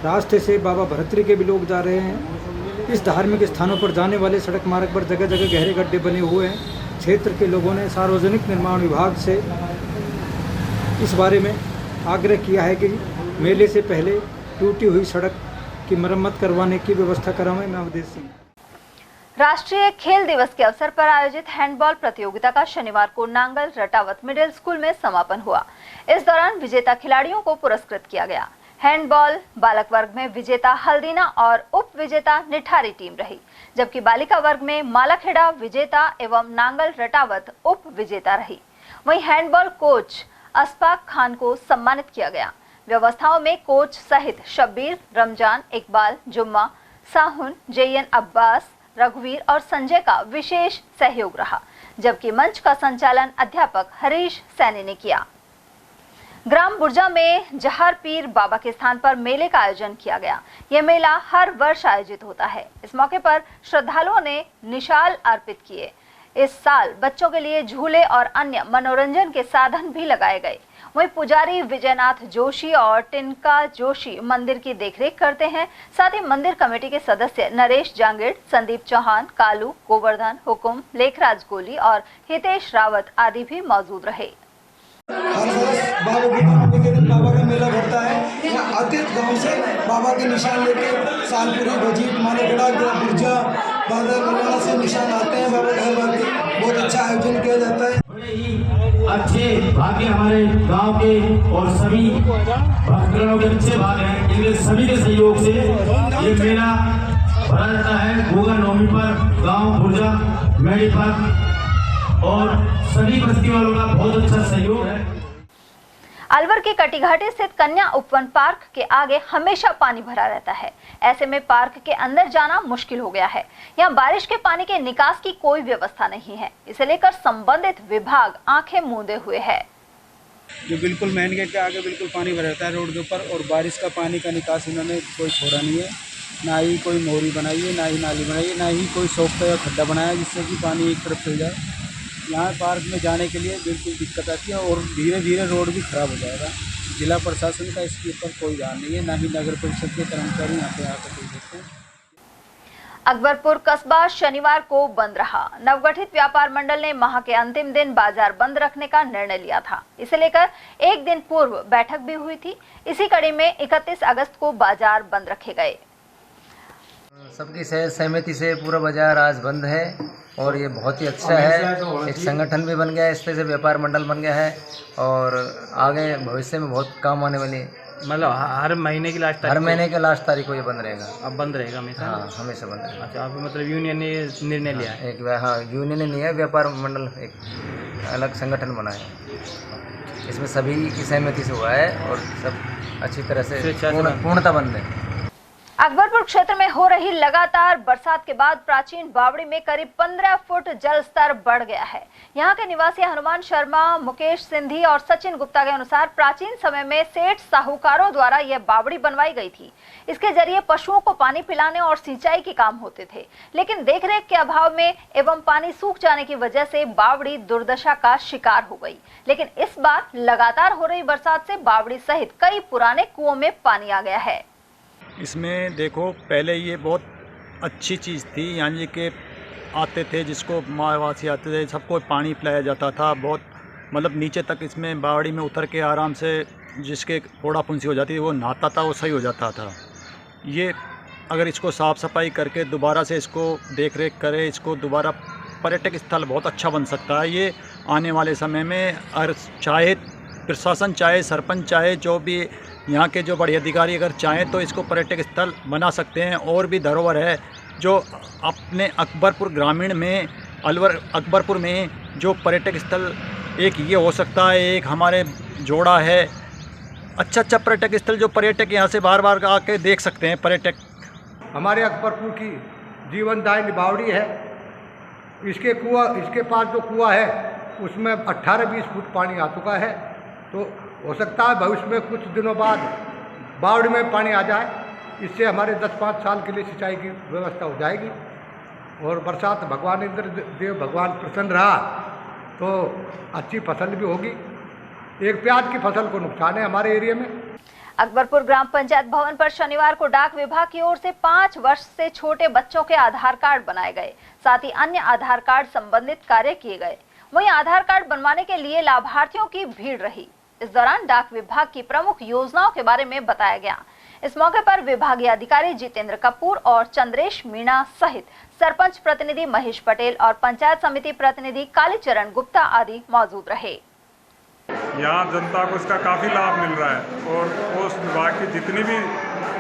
रास्ते से बाबा भरतरी के भी लोग जा रहे हैं। इस धार्मिक स्थानों पर जाने वाले सड़क मार्ग पर जगह जगह गहरे गड्ढे बने हुए हैं। क्षेत्र के लोगों ने सार्वजनिक निर्माण विभाग से इस बारे में आग्रह किया है कि मेले से पहले टूटी हुई सड़क की मरम्मत करवाने की व्यवस्था कराएं। नवदेश सिंह। राष्ट्रीय खेल दिवस के अवसर पर आयोजित हैंडबॉल प्रतियोगिता का शनिवार को नांगल रटावत मिडिल स्कूल में समापन हुआ। इस दौरान विजेता खिलाड़ियों को पुरस्कृत किया गया। हैंडबॉल बालक वर्ग में विजेता हल्दीना और उप विजेता निठारी टीम रही। जबकि बालिका वर्ग में मालाखेड़ा विजेता एवं नांगल रटावत उप विजेता रही। वहीं हैंडबॉल कोच अशफाक खान को सम्मानित किया गया। व्यवस्थाओं में कोच सहित शब्बीर, रमजान, इकबाल, जुम्मा, साहुन, जेएन अब्बास, रघुवीर और संजय का विशेष सहयोग रहा, जबकि मंच का संचालन अध्यापक हरीश सैनी ने किया। ग्राम बुर्जा में जहार पीर बाबा के स्थान पर मेले का आयोजन किया गया। यह मेला हर वर्ष आयोजित होता है। इस मौके पर श्रद्धालुओं ने निशाल अर्पित किए। इस साल बच्चों के लिए झूले और अन्य मनोरंजन के साधन भी लगाए गए। वहीं पुजारी विजयनाथ जोशी और टिनका जोशी मंदिर की देखरेख करते हैं। साथ ही मंदिर कमेटी के सदस्य नरेश जांगीड़, संदीप चौहान, कालू, गोवर्धन, हुकुम, लेखराज गोली और हितेश रावत आदि भी मौजूद रहे। बाबा का मेला भरता है। यहाँ अतीत गांव से बाबा के निशान लेके सालपुरी, बजीट, मालेगढ़ा, बुर्जा, बादल से निशान आते हैं बाबा के। बहुत अच्छा आयोजन किया जाता है। अच्छे भाग्य हमारे गांव के और सभी भक्तगणों के अच्छे भाग हैं। इनके सभी के सहयोग से ये मेला भरा जाता है। गोगा नवमी पर गांव बुर्जा, मेडीपत और सभी बस्ती वालों का बहुत अच्छा सहयोग है। अलवर के कटीघाटी स्थित कन्या उपवन पार्क के आगे हमेशा पानी भरा रहता है। ऐसे में पार्क के अंदर जाना मुश्किल हो गया है। यहाँ बारिश के पानी के निकास की कोई व्यवस्था नहीं है। इसे लेकर संबंधित विभाग आंखें मूंदे हुए है। जो बिल्कुल मेन गेट के आगे बिल्कुल पानी भरा रहता है रोड के ऊपर, और बारिश का पानी का निकास इन्होंने कोई छोड़ा नहीं है। ना ही कोई मोरी बनाई है, ना ही नाली बनाई है, ना ही कोई सॉफ्ट या खड्डा बनाया जिससे कि पानी एक तरफ चल जाए। यहाँ पार्क में जाने के लिए बिल्कुल दिक्कत आती है और धीरे धीरे रोड भी खराब हो जाएगा। जिला प्रशासन का इसके ऊपर कोई ध्यान नहीं है, ना ही नगर परिषद के कर्मचारी यहाँ पे आकर देख सकते हैं। अकबरपुर कस्बा शनिवार को बंद रहा। नवगठित व्यापार मंडल ने माह के अंतिम दिन बाजार बंद रखने का निर्णय लिया था। इसे लेकर एक दिन पूर्व बैठक भी हुई थी। इसी कड़ी में 31 अगस्त को बाजार बंद रखे गए। सबकी सहमति से पूरा बाजार आज बंद है और ये बहुत ही अच्छा है। एक संगठन भी बन गया है, इस तरह से व्यापार मंडल बन गया है और आगे भविष्य में बहुत काम आने वाली। मतलब हर महीने की लास्ट तारीख, हर महीने के लास्ट तारीख को ये बंद रहेगा। अब बंद रहेगा हमेशा? हाँ, हमेशा बंद रहेगा। अच्छा, आप मतलब यूनियन ने निर्णय लिया है? हाँ, यूनियन ने नहीं है, व्यापार मंडल एक अलग संगठन बना है। इसमें सभी की सहमति से हुआ है और सब अच्छी तरह से पूर्णता बंद है। अकबरपुर क्षेत्र में हो रही लगातार बरसात के बाद प्राचीन बावड़ी में करीब 15 फुट जल स्तर बढ़ गया है। यहाँ के निवासी हनुमान शर्मा, मुकेश सिंधी और सचिन गुप्ता के अनुसार प्राचीन समय में सेठ साहूकारों द्वारा यह बावड़ी बनवाई गई थी। इसके जरिए पशुओं को पानी पिलाने और सिंचाई के काम होते थे, लेकिन देखरेख के अभाव में एवं पानी सूख जाने की वजह से बावड़ी दुर्दशा का शिकार हो गई। लेकिन इस बार लगातार हो रही बरसात से बावड़ी सहित कई पुराने कुओं में पानी आ गया है। इसमें देखो, पहले ये बहुत अच्छी चीज़ थी। यहाँ जी के आते थे, जिसको मावासी आते थे, सबको पानी पिलाया जाता था। बहुत मतलब नीचे तक इसमें बावड़ी में उतर के आराम से जिसके फोड़ा फुंसी हो जाती थी वो नहाता था, वो सही हो जाता था। ये अगर इसको साफ़ सफाई करके दोबारा से इसको देख रेख करे, इसको दोबारा पर्यटक स्थल बहुत अच्छा बन सकता है। ये आने वाले समय में और चाहे प्रशासन, चाहे सरपंच, चाहे जो भी यहाँ के जो बड़े अधिकारी अगर चाहें तो इसको पर्यटक स्थल बना सकते हैं। और भी धरोहर है जो अपने अकबरपुर ग्रामीण में, अलवर अकबरपुर में जो पर्यटक स्थल एक ये हो सकता है। एक हमारे जोड़ा है अच्छा पर्यटक स्थल जो पर्यटक यहाँ से बार बार आके देख सकते हैं। पर्यटक हमारे अकबरपुर की जीवनदायिनी बावड़ी है। इसके पास जो कुआं है उसमें 18-20 फुट पानी आ चुका है। तो हो सकता है भविष्य में कुछ दिनों बाद बावड़ी में पानी आ जाए। इससे हमारे 10-5 साल के लिए सिंचाई की व्यवस्था हो जाएगी और बरसात भगवान इंद्र देव भगवान प्रसन्न रहा तो अच्छी फसल भी होगी। एक प्याज की फसल को नुकसान है हमारे एरिया में। अकबरपुर ग्राम पंचायत भवन पर शनिवार को डाक विभाग की ओर से 5 वर्ष से छोटे बच्चों के आधार कार्ड बनाए गए। साथ ही अन्य आधार कार्ड संबंधित कार्य किए गए। वहीं आधार कार्ड बनवाने के लिए लाभार्थियों की भीड़ रही। इस दौरान डाक विभाग की प्रमुख योजनाओं के बारे में बताया गया। इस मौके पर विभागीय अधिकारी जितेंद्र कपूर और चंद्रेश मीणा सहित सरपंच प्रतिनिधि महेश पटेल और पंचायत समिति प्रतिनिधि कालीचरण गुप्ता आदि मौजूद रहे। यहाँ जनता को इसका काफ़ी लाभ मिल रहा है और पोस्ट विभाग की जितनी भी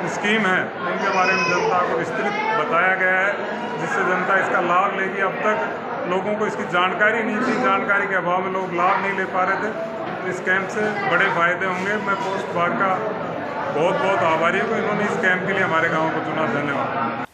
स्कीम है उनके बारे में जनता को विस्तृत बताया गया है, जिससे जनता इसका लाभ लेगी। अब तक लोगों को इसकी जानकारी नहीं थी, जानकारी के अभाव में लोग लाभ नहीं ले पा रहे थे। इस कैंप से बड़े फायदे होंगे। मैं पोस्ट बार का बहुत बहुत आभारी हूँ, इन्होंने इस कैंप के लिए हमारे गाँव को चुना। धन्यवाद।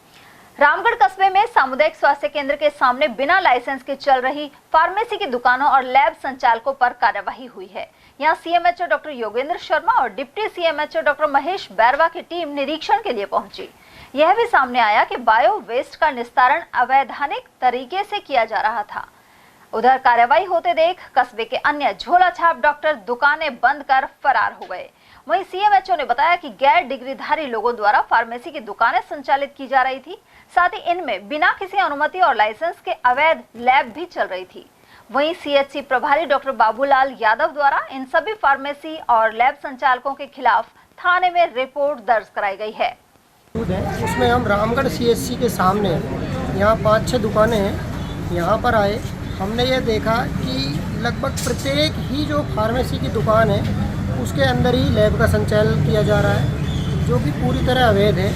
रामगढ़ कस्बे में सामुदायिक स्वास्थ्य केंद्र के सामने बिना लाइसेंस के चल रही फार्मेसी की दुकानों और लैब संचालकों पर कार्यवाही हुई है। यहां सीएमएचओ डॉक्टर योगेंद्र शर्मा और deputy CMHO doctor Mahesh Bairwa की टीम निरीक्षण के लिए पहुंची। यह भी सामने आया कि बायो वेस्ट का निस्तारण अवैधानिक तरीके से किया जा रहा था। उधर कार्यवाही होते देख कस्बे के अन्य झोला छाप डॉक्टर दुकानें बंद कर फरार हो गए। वहीं सीएमएचओ ने बताया कि गैर डिग्रीधारी लोगों द्वारा फार्मेसी की दुकानें संचालित की जा रही थी, साथ ही इनमें बिना किसी अनुमति और लाइसेंस के अवैध लैब भी चल रही थी। वहीं सीएचसी प्रभारी डॉक्टर बाबूलाल यादव द्वारा इन सभी फार्मेसी और लैब संचालकों के खिलाफ थाने में रिपोर्ट दर्ज कराई गई है। उसमें हम रामगढ़ सीएचसी के सामने यहाँ 5-6 दुकानें हैं, यहाँ पर आए। हमने ये देखा कि लगभग प्रत्येक ही जो फार्मेसी की दुकान है उसके अंदर ही लैब का संचालन किया जा रहा है, जो कि पूरी तरह अवैध है।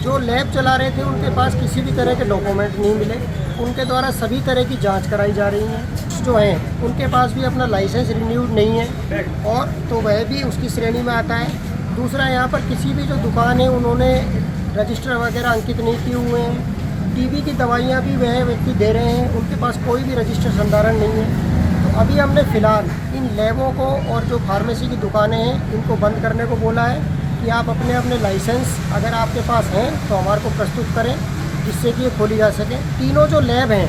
जो लैब चला रहे थे उनके पास किसी भी तरह के डॉक्यूमेंट नहीं मिले, उनके द्वारा सभी तरह की जांच कराई जा रही है। जो हैं उनके पास भी अपना लाइसेंस रिन्यूड नहीं है और तो वह भी उसकी श्रेणी में आता है। दूसरा, यहाँ पर किसी भी जो दुकान है उन्होंने रजिस्टर वगैरह अंकित नहीं किए हुए हैं। टीबी की दवाइयाँ भी वह व्यक्ति दे रहे हैं, उनके पास कोई भी रजिस्टर संधारण नहीं है। तो अभी हमने फ़िलहाल इन लैबों को और जो फार्मेसी की दुकानें हैं इनको बंद करने को बोला है कि आप अपने अपने लाइसेंस अगर आपके पास हैं तो हमारे को प्रस्तुत करें, जिससे कि ये खोली जा सके। तीनों जो लैब हैं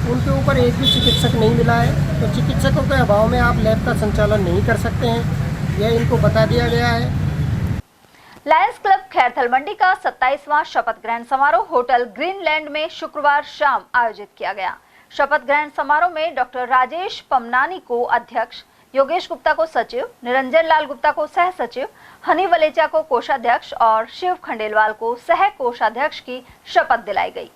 उनके ऊपर एक भी चिकित्सक नहीं मिला है, तो चिकित्सकों के अभाव में आप लैब का संचालन नहीं कर सकते हैं, यह इनको बता दिया गया है। लायंस क्लब खैरथल मंडी का 27वां शपथ ग्रहण समारोह होटल ग्रीनलैंड में शुक्रवार शाम आयोजित किया गया। शपथ ग्रहण समारोह में डॉक्टर राजेश पमनानी को अध्यक्ष, योगेश गुप्ता को सचिव, निरंजन लाल गुप्ता को सह सचिव, हनी वलेचा को कोषाध्यक्ष और शिव खंडेलवाल को सह कोषाध्यक्ष की शपथ दिलाई गई।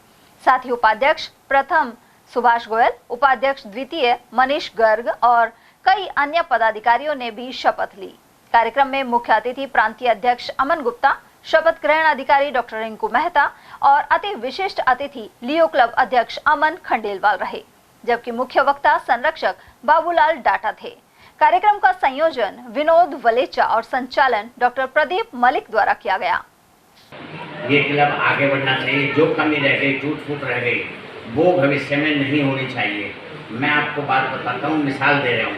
साथ ही उपाध्यक्ष प्रथम सुभाष गोयल, उपाध्यक्ष द्वितीय मनीष गर्ग और कई अन्य पदाधिकारियों ने भी शपथ ली। कार्यक्रम में मुख्य अतिथि प्रांतीय अध्यक्ष अमन गुप्ता, शपथ ग्रहण अधिकारी डॉक्टर रिंकू मेहता और अति विशिष्ट अतिथि लियो क्लब अध्यक्ष अमन खंडेलवाल रहे, जबकि मुख्य वक्ता संरक्षक बाबूलाल डाटा थे। कार्यक्रम का संयोजन विनोद वलेचा और संचालन डॉक्टर प्रदीप मलिक द्वारा किया गया। ये क्लब आगे बढ़ना चाहिए, जो कमी रह गई, टूट फूट रह गई, वो भविष्य में नहीं होनी चाहिए। मैं आपको बात बताता हूँ, मिसाल दे रहा हूँ।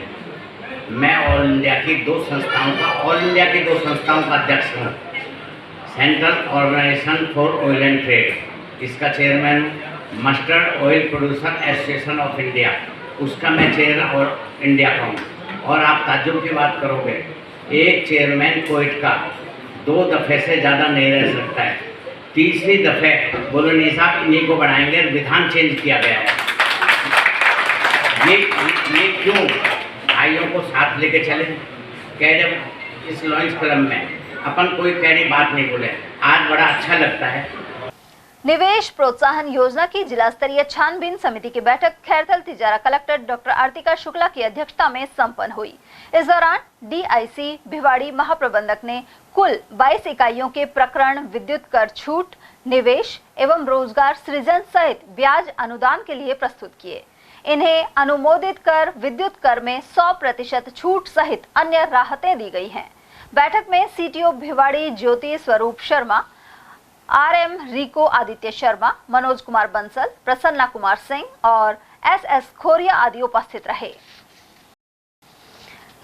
मैं ऑल इंडिया की दो संस्थाओं का अध्यक्ष हूँ। Central organization for oil and trade, इसका चेयरमैन हूँ। Mustard oil producer association of India, उसका मैं चेयर और इंडिया का हूँ। और आप ताज्जुब की बात करोगे, एक चेयरमैन कोविड का 2 दफ़े से ज़्यादा नहीं रह सकता है। तीसरी दफ़े बोलो नहीं साहब इन्हीं को बढ़ाएंगे, विधान चेंज किया गया है। ये क्यों? भाइयों को साथ लेके चले। कह जब इस लॉयंस क्लब में अपन कोई कहनी बात नहीं बोले, आज बड़ा अच्छा लगता है। निवेश प्रोत्साहन योजना की जिला स्तरीय छानबीन समिति की बैठक खैरथल तिजारा कलेक्टर डॉक्टर आरतिका शुक्ला की अध्यक्षता में संपन्न हुई। इस दौरान डीआईसी भिवाड़ी महाप्रबंधक ने कुल 22 इकाइयों के प्रकरण विद्युत कर छूट, निवेश एवं रोजगार सृजन सहित ब्याज अनुदान के लिए प्रस्तुत किए। इन्हें अनुमोदित कर विद्युत कर में 100% छूट सहित अन्य राहतें दी गई हैं। बैठक में सीटीओ भिवाड़ी ज्योति स्वरूप शर्मा, आरएम रिको आदित्य शर्मा, मनोज कुमार बंसल, प्रसन्ना कुमार सिंह और एसएस खोरिया आदि उपस्थित रहे।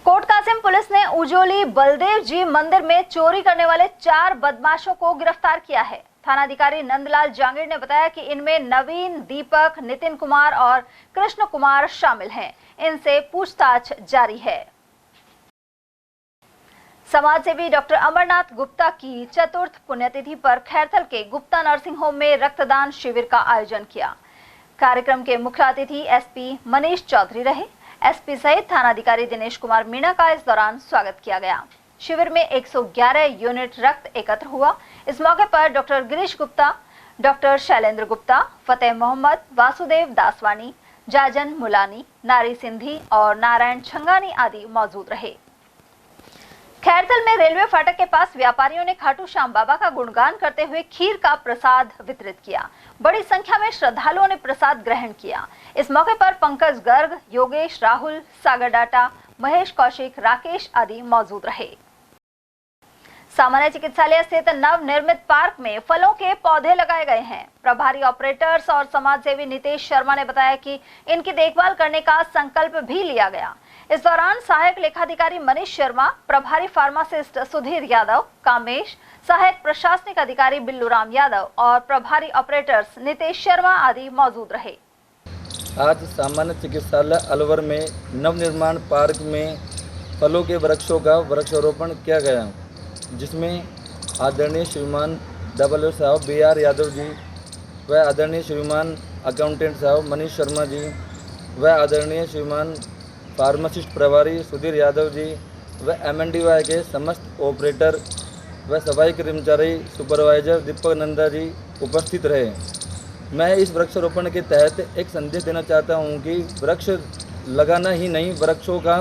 कोटकासिम पुलिस ने उजोली बलदेव जी मंदिर में चोरी करने वाले 4 बदमाशों को गिरफ्तार किया है। थानाधिकारी नंदलाल जांगीर ने बताया कि इनमें नवीन, दीपक, नितिन कुमार और कृष्ण कुमार शामिल हैं। इनसे पूछताछ जारी है। समाजसेवी डॉक्टर अमरनाथ गुप्ता की चतुर्थ पुण्यतिथि पर खैरथल के गुप्ता नर्सिंग होम में रक्तदान शिविर का आयोजन किया। कार्यक्रम के मुख्य अतिथि एसपी मनीष चौधरी रहे। एसपी सहित थानाधिकारी दिनेश कुमार मीणा का इस दौरान स्वागत किया गया। शिविर में 111 यूनिट रक्त एकत्र हुआ। इस मौके पर डॉक्टर गिरीश गुप्ता, डॉक्टर शैलेंद्र गुप्ता, फतेह मोहम्मद, वासुदेव दासवानी, जाजन मुलानी, नारी सिंधी और नारायण छंगानी आदि मौजूद रहे। खैरथल में रेलवे फाटक के पास व्यापारियों ने खाटू श्याम बाबा का गुणगान करते हुए खीर का प्रसाद वितरित किया। बड़ी संख्या में श्रद्धालुओं ने प्रसाद ग्रहण किया। इस मौके पर पंकज गर्ग, योगेश, राहुल, सागर डाटा, महेश कौशिक, राकेश आदि मौजूद रहे। सामान्य चिकित्सालय स्थित नव निर्मित पार्क में फलों के पौधे लगाए गए हैं। प्रभारी ऑपरेटर्स और समाजसेवी नितेश शर्मा ने बताया कि इनकी देखभाल करने का संकल्प भी लिया गया। इस दौरान सहायक लेखाधिकारी मनीष शर्मा, प्रभारी फार्मासिस्ट सुधीर यादव, कामेश, सहायक प्रशासनिक अधिकारी बिल्लू राम यादव और प्रभारी ऑपरेटर्स नितेश शर्मा आदि मौजूद रहे। आज सामान्य चिकित्सालय अलवर में नवनिर्माण पार्क में फलों के वृक्षों का वृक्षारोपण किया गया, जिसमें आदरणीय श्रीमान डबल साहब BR यादव जी व आदरणीय श्रीमान अकाउंटेंट साहब मनीष शर्मा जी व आदरणीय श्रीमान फार्मासिस्ट प्रभारी सुधीर यादव जी व MNDY के समस्त ऑपरेटर व सफाई कर्मचारी सुपरवाइजर दीपक नंदा जी उपस्थित रहे। मैं इस वृक्षारोपण के तहत एक संदेश देना चाहता हूं कि वृक्ष लगाना ही नहीं, वृक्षों का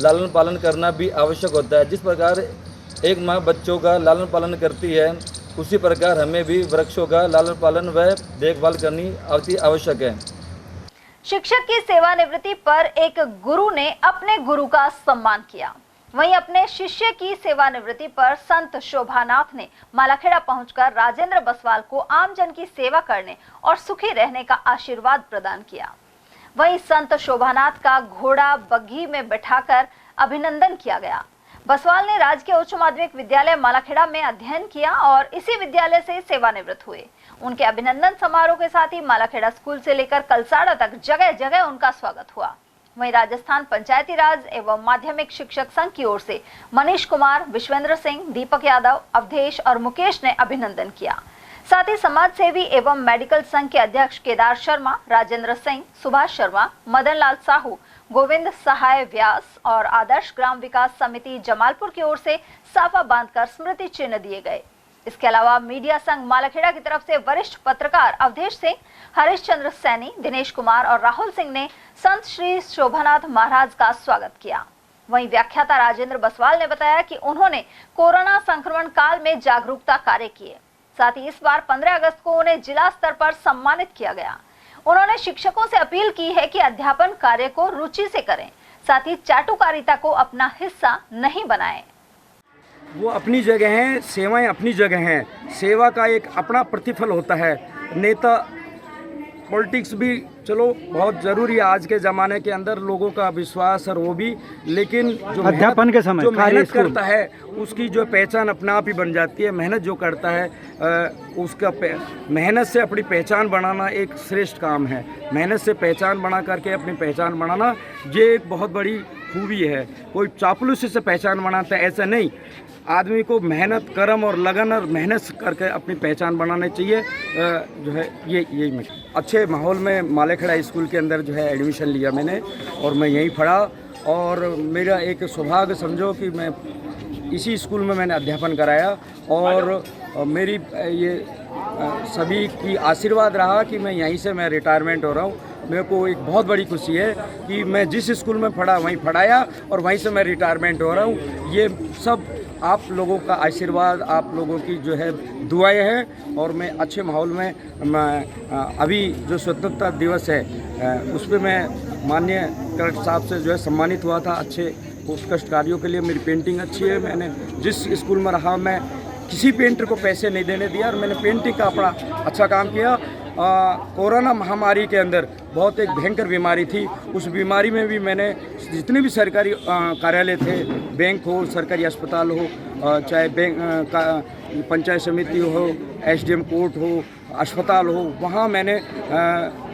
लालन पालन करना भी आवश्यक होता है। जिस प्रकार एक माँ बच्चों का लालन पालन करती है, उसी प्रकार हमें भी वृक्षों का लालन पालन व देखभाल करनी अति आवश्यक है। शिक्षक की सेवानिवृत्ति पर एक गुरु ने अपने गुरु का सम्मान किया। वहीं अपने शिष्य की सेवानिवृत्ति पर संत शोभानाथ ने मालाखेड़ा पहुंचकर राजेंद्र बसवाल को आमजन की सेवा करने और सुखी रहने का आशीर्वाद प्रदान किया। वहीं संत शोभानाथ का घोड़ा बग्घी में बैठाकर अभिनंदन किया गया। बसवाल ने राजकीय उच्च माध्यमिक विद्यालय मालाखेड़ा में अध्ययन किया और इसी विद्यालय से सेवानिवृत्त हुए। उनके अभिनंदन समारोह के साथ ही मालाखेड़ा स्कूल से लेकर कलसाड़ा तक जगह जगह उनका स्वागत हुआ। वहीं राजस्थान पंचायती राज एवं माध्यमिक शिक्षक संघ की ओर से मनीष कुमार, विश्वेंद्र सिंह, दीपक यादव, अवधेश और मुकेश ने अभिनंदन किया। साथ ही समाज सेवी एवं मेडिकल संघ के अध्यक्ष केदार शर्मा, राजेंद्र सिंह, सुभाष शर्मा, मदन लाल साहू, गोविंद सहाय व्यास और आदर्श ग्राम विकास समिति जमालपुर की ओर से साफा बांधकर स्मृति चिन्ह दिए गए। इसके अलावा मीडिया संघ मालाखेड़ा की तरफ से वरिष्ठ पत्रकार अवधेश सिंह, हरिश्चंद्र सैनी, दिनेश कुमार और राहुल सिंह ने संत श्री शोभानाथ महाराज का स्वागत किया। वहीं व्याख्याता राजेंद्र बसवाल ने बताया कि उन्होंने कोरोना संक्रमण काल में जागरूकता कार्य किए। साथ ही इस बार 15 अगस्त को उन्हें जिला स्तर पर सम्मानित किया गया। उन्होंने शिक्षकों से अपील की है कि अध्यापन कार्य को रुचि से करें, साथ ही चाटुकारिता को अपना हिस्सा नहीं बनाएं। वो अपनी जगह हैं, सेवाएं अपनी जगह हैं। सेवा का एक अपना प्रतिफल होता है। नेता पॉलिटिक्स भी चलो बहुत ज़रूरी है आज के ज़माने के अंदर, लोगों का विश्वास और वो भी, लेकिन जो अध्यापन के समय जो मेहनत करता है उसकी जो पहचान अपने आप ही बन जाती है। मेहनत जो करता है उसका मेहनत से अपनी पहचान बनाना एक श्रेष्ठ काम है। मेहनत से पहचान बना करके अपनी पहचान बनाना ये एक बहुत बड़ी खूबी है। कोई चापलूसी से पहचान बनाता है ऐसा नहीं। आदमी को मेहनत, कर्म और लगन और मेहनत करके अपनी पहचान बनानी चाहिए। जो है यही मैं अच्छे माहौल में मालाखेड़ा स्कूल के अंदर जो है एडमिशन लिया मैंने और मैं यहीं पढ़ा और मेरा एक सौभाग्य समझो कि मैं इसी स्कूल में मैंने अध्यापन कराया और मेरी ये सभी की आशीर्वाद रहा कि मैं यहीं से मैं रिटायरमेंट हो रहा हूँ। मेरे को एक बहुत बड़ी खुशी है कि मैं जिस स्कूल में पढ़ा वहीं पढ़ाया और वहीं से मैं रिटायरमेंट हो रहा हूँ। ये सब आप लोगों का आशीर्वाद, आप लोगों की जो है दुआएं हैं और मैं अच्छे माहौल में मैं अभी जो स्वतंत्रता दिवस है उस पर मैं माननीय कलेक्टर साहब से जो है सम्मानित हुआ था अच्छे उत्कृष्ट कार्यों के लिए। मेरी पेंटिंग अच्छी है। मैंने जिस स्कूल में रहा मैं किसी पेंटर को पैसे नहीं देने दिया और मैंने पेंटिंग का अपना अच्छा काम किया। कोरोना महामारी के अंदर बहुत एक भयंकर बीमारी थी, उस बीमारी में भी मैंने जितने भी सरकारी कार्यालय थे, बैंक हो, सरकारी अस्पताल हो, चाहे बैंक पंचायत समिति हो, SDM कोर्ट हो, अस्पताल हो, वहाँ मैंने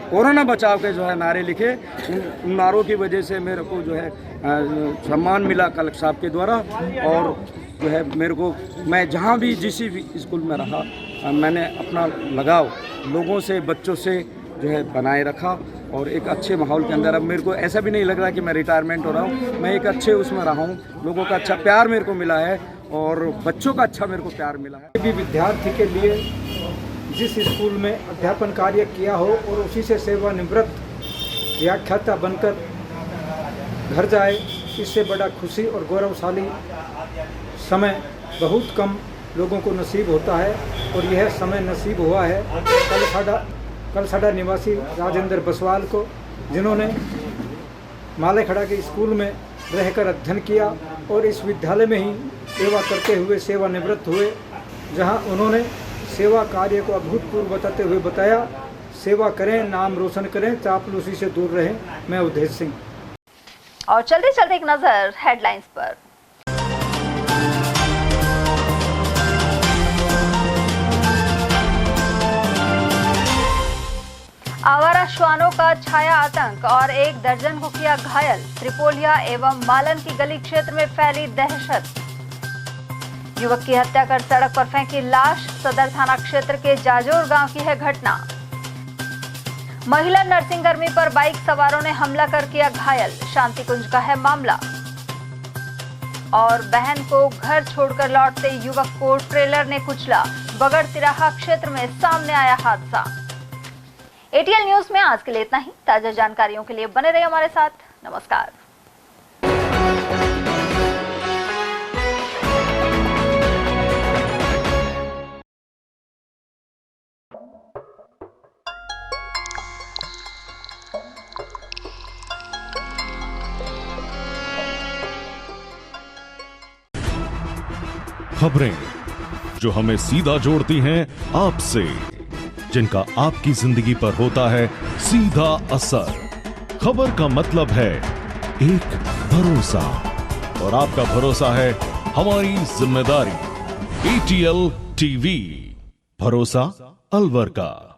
कोरोना बचाव के जो है नारे लिखे। उन नारों की वजह से मेरे को जो है सम्मान मिला कलेक्टर साहब के द्वारा और जो है मेरे को मैं जहाँ भी जिस भी स्कूल में रहा मैंने अपना लगाव लोगों से, बच्चों से जो है बनाए रखा और एक अच्छे माहौल के अंदर अब मेरे को ऐसा भी नहीं लग रहा कि मैं रिटायरमेंट हो रहा हूँ। मैं एक अच्छे उसमें रहा हूँ। लोगों का अच्छा प्यार मेरे को मिला है और बच्चों का अच्छा मेरे को प्यार मिला है। भी विद्यार्थी के लिए जिस स्कूल में अध्यापन कार्य किया हो और उसी से सेवानिवृत्त व्याख्याता बनकर घर जाए, इससे बड़ा खुशी और गौरवशाली समय बहुत कम लोगों को नसीब होता है और यह समय नसीब हुआ है कल साडा निवासी राजेंद्र बसवाल को, जिन्होंने मालेखड़ा के स्कूल में रहकर अध्ययन किया और इस विद्यालय में ही सेवा करते हुए सेवानिवृत्त हुए, जहां उन्होंने सेवा कार्य को अभूतपूर्व बताते हुए बताया, सेवा करें, नाम रोशन करें, चापलूसी से दूर रहें। मैं उदेश सिंह। और चलते चलते एक नजर हेडलाइंस पर। आवारा श्वानों का छाया आतंक और 1 दर्जन को किया घायल, त्रिपोलिया एवं मालन की गली क्षेत्र में फैली दहशत। युवक की हत्या कर सड़क पर फेंकी लाश, सदर थाना क्षेत्र के जाजोर गांव की है घटना। महिला नर्सिंग कर्मी पर बाइक सवारों ने हमला कर किया घायल, शांति कुंज का है मामला। और बहन को घर छोड़कर लौटते युवक को ट्रेलर ने कुचला, बगड़ तिराहा क्षेत्र में सामने आया हादसा। एटीएल न्यूज में आज के लिए इतना ही। ताजा जानकारियों के लिए बने रहिए हमारे साथ। नमस्कार। खबरें जो हमें सीधा जोड़ती हैं आपसे, जिनका आपकी जिंदगी पर होता है सीधा असर। खबर का मतलब है एक भरोसा, और आपका भरोसा है हमारी जिम्मेदारी। एटीएल टीवी, भरोसा अलवर का।